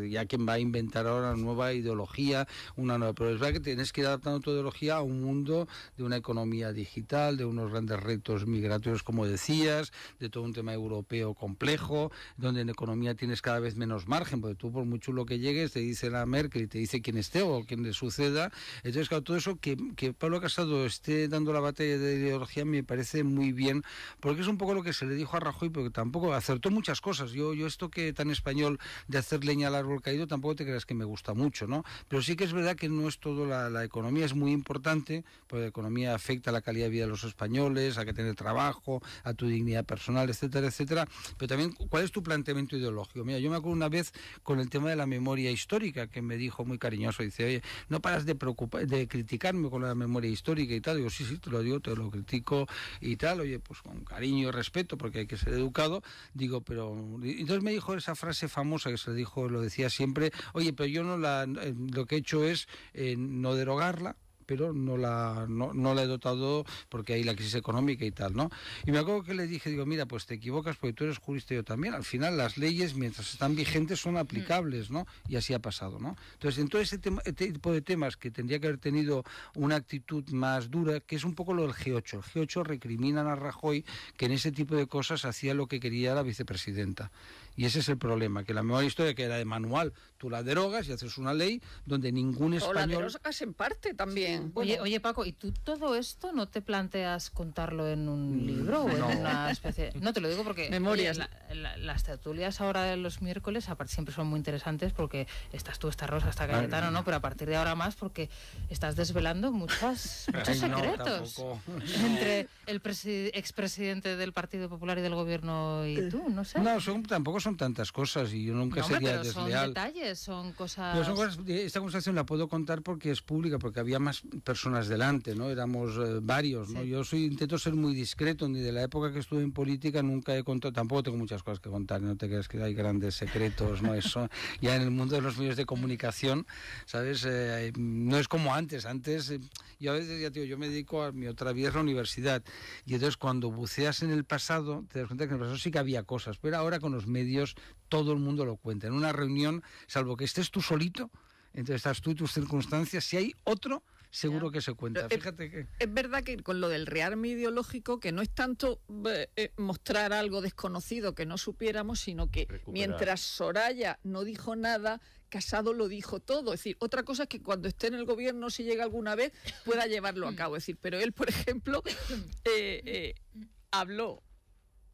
Ya quien va a inventar ahora una nueva ideología, pero es verdad que tienes que ir adaptando tu ideología a un mundo de una economía digital, de unos grandes retos migratorios, como decías, de todo un tema europeo complejo, donde en economía tienes cada vez menos margen, porque tú por muy chulo que llegues te dice la Merkel y te dice quién esté o quién le suceda. Entonces, claro, todo eso que Pablo Casado esté dando la batalla de ideología me parece muy bien, porque es un poco lo que se le dijo a Rajoy, porque tampoco acertó muchas cosas. Yo esto que tan español de hacer leña al árbol caído, tampoco te creas que me gusta mucho, ¿no? Pero sí que es verdad que no es todo, la economía es muy importante, porque la economía afecta a la calidad de vida de los españoles, a que tener trabajo, a tu dignidad personal, etcétera, etcétera. Pero también, ¿cuál es tu planteamiento ideológico? Mira, yo me acuerdo una vez con el tema de la memoria histórica, que me dijo muy cariñoso, dice, oye, no paras de criticarme con la memoria histórica y tal. Digo, sí, te lo digo, te lo critico y tal, oye, pues con cariño y respeto, porque hay que ser educado. Digo, pero... Entonces me dijo esa frase famosa que se le dijo, lo decía siempre, oye, pero yo lo que he hecho es no derogarla, pero no la he dotado porque hay la crisis económica y tal, ¿no? Y me acuerdo que le dije, digo, mira, pues te equivocas porque tú eres jurista y yo también. Al final las leyes, mientras están vigentes, son aplicables, ¿no? Y así ha pasado, ¿no? Entonces, en todo ese tipo de temas que tendría que haber tenido una actitud más dura, que es un poco lo del G8. El G8 recriminan a Rajoy que en ese tipo de cosas hacía lo que quería la vicepresidenta. Y ese es el problema, que la memoria histórica, que era de manual, tú la derogas y haces una ley donde ningún español... O la derogas en parte también. Sí, bueno. Oye, Paco, ¿y tú todo esto no te planteas contarlo en un libro o en una especie...? No, te lo digo porque... Memorias. Las tertulias ahora de los miércoles aparte siempre son muy interesantes, porque estás tú, está Rosa, está Cayetano, ¿no? Pero a partir de ahora más, porque estás desvelando muchos secretos. el expresidente del Partido Popular y del Gobierno y tú? No sé. No, tampoco son tantas cosas y yo nunca sería pero desleal. Son detalles, son cosas... Pero son cosas... Esta conversación la puedo contar porque es pública, porque había más personas delante, ¿no? Éramos varios, ¿no? Yo intento ser muy discreto, ni de la época que estuve en política nunca he contado, tampoco tengo muchas cosas que contar, no te creas que hay grandes secretos, ¿no? Eso, ya en el mundo de los medios de comunicación, ¿sabes? No es como antes, yo a veces, ya te digo, yo me dedico a mi otra vida, es la universidad, y entonces cuando buceas en el pasado, te das cuenta que en el pasado sí que había cosas, pero ahora con los medios todo el mundo lo cuenta. En una reunión, salvo que estés tú solito, entonces estás tú y tus circunstancias, si hay otro, seguro que se cuenta. Fíjate que... Es verdad que con lo del rearme ideológico, que no es tanto mostrar algo desconocido que no supiéramos, sino que mientras Soraya no dijo nada, Casado lo dijo todo. Es decir, otra cosa es que cuando esté en el gobierno, si llega alguna vez, pueda llevarlo a cabo. Es decir, pero él, por ejemplo, habló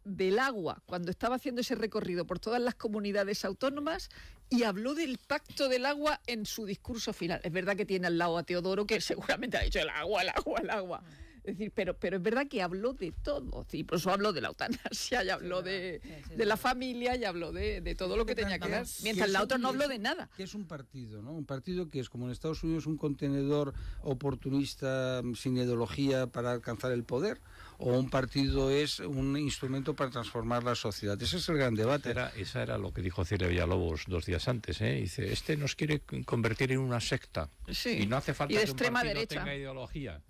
del agua cuando estaba haciendo ese recorrido por todas las comunidades autónomas y habló del pacto del agua en su discurso final. Es verdad que tiene al lado a Teodoro, que seguramente ha dicho el agua. Es decir, pero es verdad que habló de todo. Incluso habló de la eutanasia, y habló de la familia, y habló de todo lo que tenía que ver. Mientras la otra no habló de nada. Que es un partido, ¿no? Un partido que es como en Estados Unidos un contenedor oportunista sin ideología para alcanzar el poder, o un partido es un instrumento para transformar la sociedad. Ese es el gran debate. Esa era lo que dijo Cire Villalobos 2 días antes, ¿eh? Dice, nos quiere convertir en una secta. Sí. Y no hace falta de que un extrema partido derecha tenga ideología.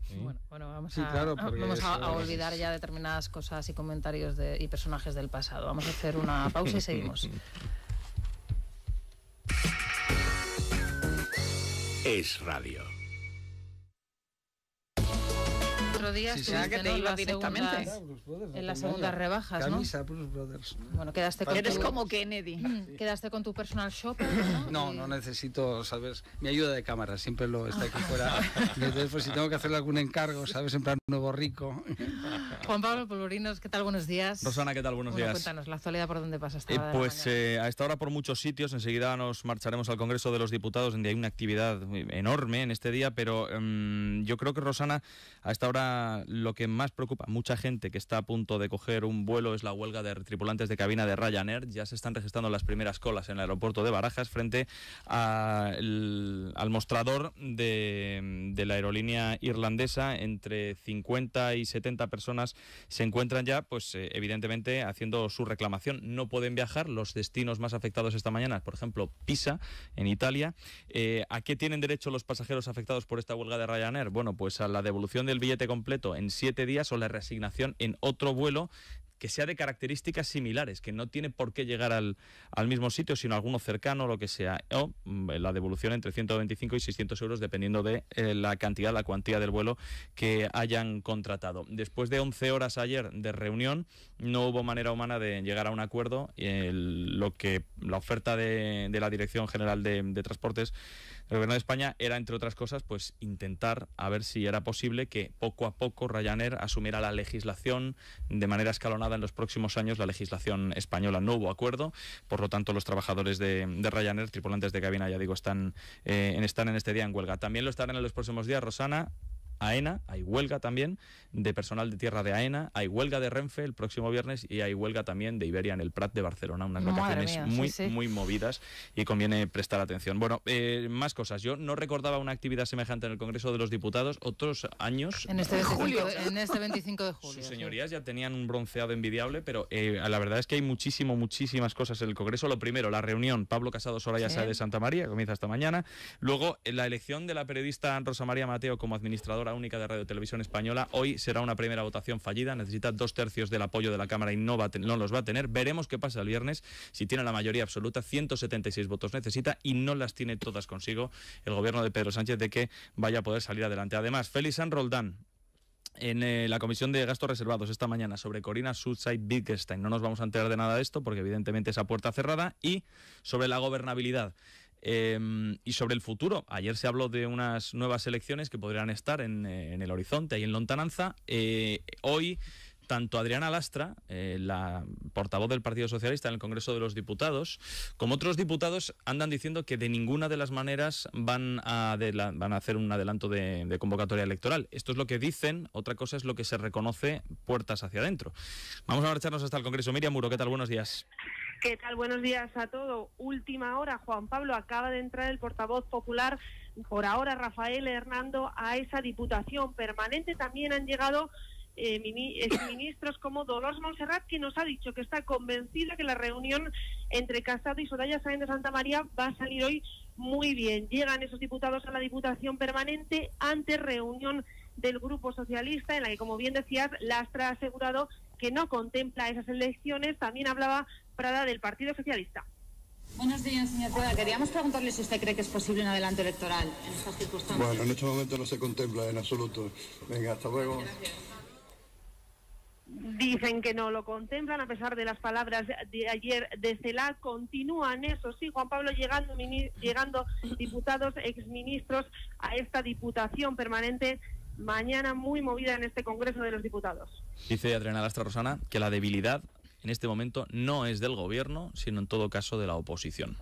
Bueno, vamos vamos a olvidar ya determinadas cosas y comentarios y personajes del pasado. Vamos a hacer una pausa y seguimos. Es radio. Otro día estuviste que te iba directamente en las segundas rebajas, ¿no? Camisa, Bruce Brothers. Bueno, quedaste con Eres como Kennedy. Quedaste con tu personal shopper, ¿no? No necesito, ¿sabes? Mi ayuda de cámara, siempre está aquí fuera. Y entonces, pues si tengo que hacerle algún encargo, ¿sabes? En plan nuevo rico. Juan Pablo Polvorinos, ¿qué tal? Buenos días. Rosana, ¿qué tal? Buenos días. Cuéntanos, la actualidad por dónde pasa esta hora Pues a esta hora por muchos sitios. Enseguida nos marcharemos al Congreso de los Diputados, donde hay una actividad enorme en este día, pero yo creo que, Rosana, a esta hora lo que más preocupa a mucha gente que está a punto de coger un vuelo es la huelga de tripulantes de cabina de Ryanair. Ya se están registrando las primeras colas en el aeropuerto de Barajas frente al mostrador de la aerolínea irlandesa. Entre 50 y 70 personas se encuentran ya, pues evidentemente, haciendo su reclamación. No pueden viajar. Los destinos más afectados esta mañana, por ejemplo, Pisa, en Italia. ¿A qué tienen derecho los pasajeros afectados por esta huelga de Ryanair? Bueno, pues a la devolución del billete completo en 7 días o la reasignación en otro vuelo que sea de características similares, que no tiene por qué llegar al mismo sitio, sino alguno cercano, lo que sea, o la devolución entre 125 y 600 euros, dependiendo de la cuantía del vuelo que hayan contratado. Después de 11 horas ayer de reunión, no hubo manera humana de llegar a un acuerdo. La oferta de la Dirección General de Transportes del Gobierno de España era, entre otras cosas, pues intentar a ver si era posible que poco a poco Ryanair asumiera la legislación de manera escalonada en los próximos años, la legislación española. No hubo acuerdo, por lo tanto los trabajadores de Ryanair, tripulantes de cabina, ya digo, están en este día en huelga. También lo estarán en los próximos días, Rosana. AENA, hay huelga también de personal de tierra de AENA, hay huelga de Renfe el próximo viernes y hay huelga también de Iberia en el Prat de Barcelona, unas vacaciones muy movidas y conviene prestar atención. Bueno, más cosas. Yo no recordaba una actividad semejante en el Congreso de los Diputados otros años. En este 25 de julio. Sus señorías ya tenían un bronceado envidiable, pero la verdad es que hay muchísimas cosas en el Congreso. Lo primero, la reunión Pablo Casado Soraya Sáez de Santa María, comienza esta mañana. Luego, la elección de la periodista Rosa María Mateo como administradora única de Radio Televisión Española. Hoy será una primera votación fallida, necesita 2/3 del apoyo de la Cámara y no los va a tener. Veremos qué pasa el viernes. Si tiene la mayoría absoluta, 176 votos necesita y no las tiene todas consigo el gobierno de Pedro Sánchez de que vaya a poder salir adelante. Además, Félix San Roldán en la Comisión de Gastos Reservados esta mañana sobre Corinna Sudside-Wittgenstein. No nos vamos a enterar de nada de esto porque evidentemente es a puerta cerrada. Y sobre la gobernabilidad y sobre el futuro. Ayer se habló de unas nuevas elecciones que podrían estar en el horizonte, ahí en lontananza. Hoy tanto Adriana Lastra, la portavoz del Partido Socialista en el Congreso de los Diputados, como otros diputados andan diciendo que de ninguna de las maneras van a hacer un adelanto de convocatoria electoral. Esto es lo que dicen, otra cosa es lo que se reconoce puertas hacia adentro. Vamos a marcharnos hasta el Congreso. Miriam Muro, ¿qué tal? Buenos días. ¿Qué tal? Buenos días a todos. Última hora, Juan Pablo, acaba de entrar el portavoz popular, por ahora Rafael Hernando, a esa diputación permanente. También han llegado exministros como Dolors Montserrat, que nos ha dicho que está convencida que la reunión entre Casado y Soraya Sáenz de Santamaría va a salir hoy muy bien. Llegan esos diputados a la diputación permanente ante reunión del Grupo Socialista, en la que, como bien decías, Lastra ha asegurado que no contempla esas elecciones. También hablaba Prada del Partido Socialista. Buenos días, señor Prada. Queríamos preguntarle si usted cree que es posible un adelanto electoral en estas circunstancias. Bueno, en este momento no se contempla en absoluto. Venga, hasta luego. Gracias. Dicen que no lo contemplan, a pesar de las palabras de ayer de Celaá. Continúan, eso sí, Juan Pablo, llegando diputados, exministros a esta diputación permanente. Mañana muy movida en este Congreso de los Diputados. Dice Adriana Lastra, Rosana, que la debilidad en este momento no es del gobierno, sino en todo caso de la oposición.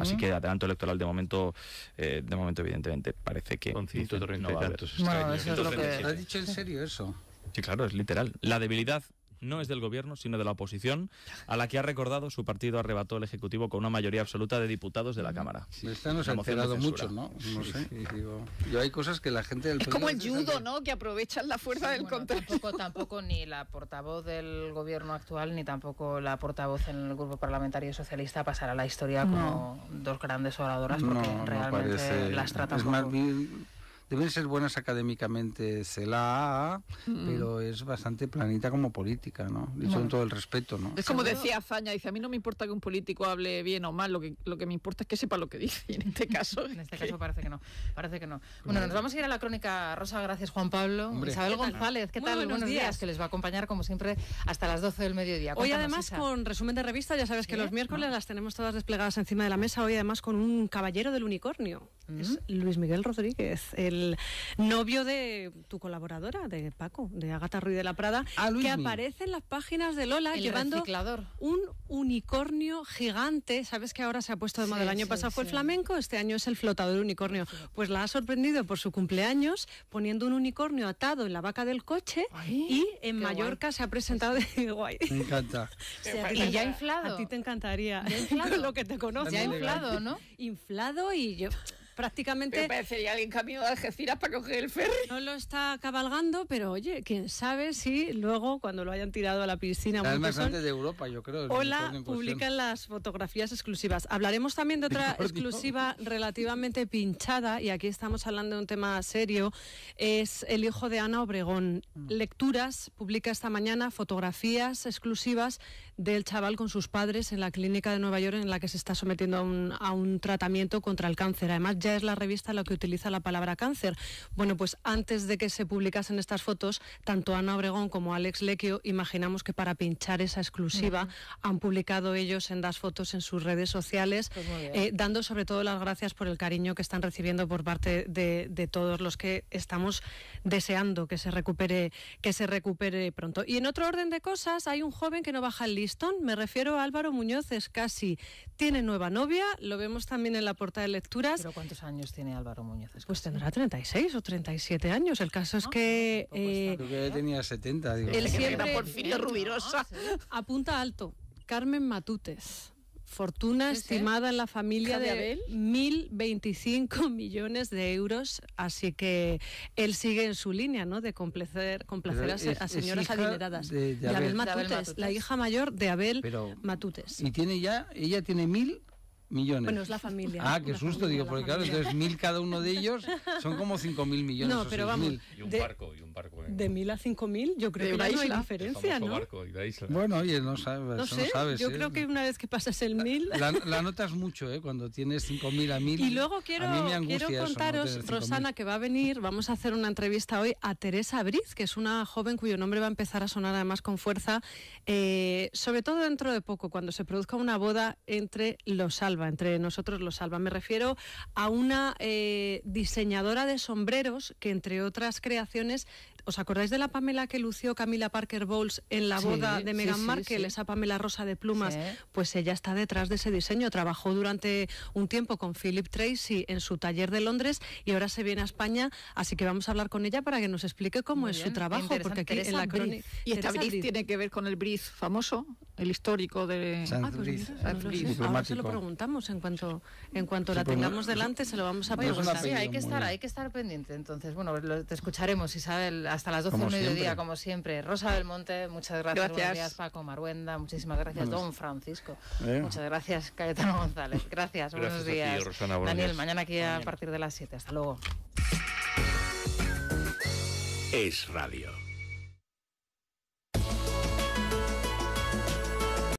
Así que adelanto electoral de momento evidentemente parece que con 130 no va a haber. Bueno, eso es lo que... ¿Has dicho en serio eso? Sí, claro, es literal. La debilidad no es del gobierno, sino de la oposición, a la que ha recordado su partido arrebató el Ejecutivo con una mayoría absoluta de diputados de la Cámara. Esta nos ha enterado mucho, ¿no? No sé. Digo, yo hay cosas que la gente del es como el judo, ¿no? Que aprovechan la fuerza del control. Tampoco ni la portavoz del gobierno actual, ni tampoco la portavoz en el Grupo Parlamentario Socialista pasará a la historia como dos grandes oradoras, porque realmente las tratan poco. Deben ser buenas académicamente Celaá, pero es bastante planita como política, ¿no? Dicho con todo el respeto, ¿no? Es como decía Azaña, dice, a mí no me importa que un político hable bien o mal, lo que me importa es que sepa lo que dice. Y en este caso... parece que no. Bueno, nos vamos a ir a la crónica rosa, gracias Juan Pablo. Isabel González, ¿qué tal? Buenos días, que les va a acompañar como siempre hasta las 12 del mediodía. Hoy además con resumen de revista, ya sabes que los miércoles las tenemos todas desplegadas encima de la mesa, hoy además con un caballero del unicornio. Es Luis Miguel Rodríguez, el novio de tu colaboradora, de Paco, de Ágata Ruiz de la Prada, que aparece en las páginas de Lola llevando reciclador. Un unicornio gigante. Sabes que ahora se ha puesto de moda, el año pasado fue el flamenco, este año es el flotador unicornio. Pues la ha sorprendido por su cumpleaños poniendo un unicornio atado en la vaca del coche y en Mallorca guay. Se ha presentado de guay. Me encanta. Y ya inflado. A ti te encantaría. Lo que te conoces. Ya inflado, ¿no? Inflado y yo... Prácticamente... Me parecería alguien camino de Algeciras para coger el ferry. No lo está cabalgando, pero oye, quién sabe si luego cuando lo hayan tirado a la piscina... Es más grande de Europa, yo creo. Hola, publican las fotografías exclusivas. Hablaremos también de otra exclusiva relativamente pinchada, y aquí estamos hablando de un tema serio, es el hijo de Ana Obregón. Lecturas publica esta mañana fotografías exclusivas del chaval con sus padres en la clínica de Nueva York en la que se está sometiendo a un tratamiento contra el cáncer. Además, ya es la revista la que utiliza la palabra cáncer. Bueno, pues antes de que se publicasen estas fotos, tanto Ana Obregón como Alex Lecchio, imaginamos que para pinchar esa exclusiva han publicado ellos sendas fotos en sus redes sociales, dando sobre todo las gracias por el cariño que están recibiendo por parte de todos los que estamos deseando que se recupere pronto. Y en otro orden de cosas, hay un joven que no baja el listón, me refiero a Álvaro Muñoz Escasi. Tiene nueva novia, lo vemos también en la portada de lecturas. ¿Pero cuántos años tiene Álvaro Muñoz Escasi? Pues tendrá 36 o 37 años. El caso es que... Creo que tenía 70, digo. Él siempre... Porfirio Rubirosa. Apunta alto. Carmen Matutes. Fortuna estimada en la familia de 1.025 millones de euros, así que él sigue en su línea, ¿no?, de complacer a señoras adineradas. De Abel Matutes, la hija mayor de Abel Matutes. Y ella tiene 1.000 millones. Bueno, es la familia. Ah, qué susto, digo, porque claro, entonces 1.000 cada uno de ellos son como 5.000 millones. No, pero vamos. Y un barco. De 1.000 a 5.000, yo creo que ya no hay diferencia, ¿no? Barco y la isla. Bueno, oye, no sabes. No sé, sabes, yo creo que una vez que pasas el 1.000... La notas mucho, cuando tienes 5.000 a 1.000. Y luego quiero contaros, eso, ¿no?, Rosana, que va a venir, vamos a hacer una entrevista hoy a Teresa Briz, que es una joven cuyo nombre va a empezar a sonar además con fuerza, sobre todo dentro de poco, cuando se produzca una boda entre nosotros los Salva. Me refiero a una diseñadora de sombreros que, entre otras creaciones, ¿os acordáis de la Pamela que lució Camila Parker Bowles en la boda de Meghan Markle? Esa Pamela rosa de plumas, pues ella está detrás de ese diseño. Trabajó durante un tiempo con Philip Treacy en su taller de Londres y ahora se viene a España, así que vamos a hablar con ella para que nos explique cómo es su trabajo, porque aquí en la crónica... Y esta Brief tiene que ver con el Brief famoso, el histórico de... Ahora se lo preguntamos en cuanto la tengamos delante, se lo vamos a preguntar. Sí, hay que estar pendiente. Entonces, bueno, te escucharemos, Isabel, hasta las 12 del mediodía, como siempre. Rosa Belmonte, muchas gracias. Buenos días, Paco Maruenda, muchísimas gracias. Don Francisco, muchas gracias. Cayetano González, gracias, buenos días. Ti, Rosana, Daniel, mañana aquí a partir de las 7. Hasta luego. Es Radio.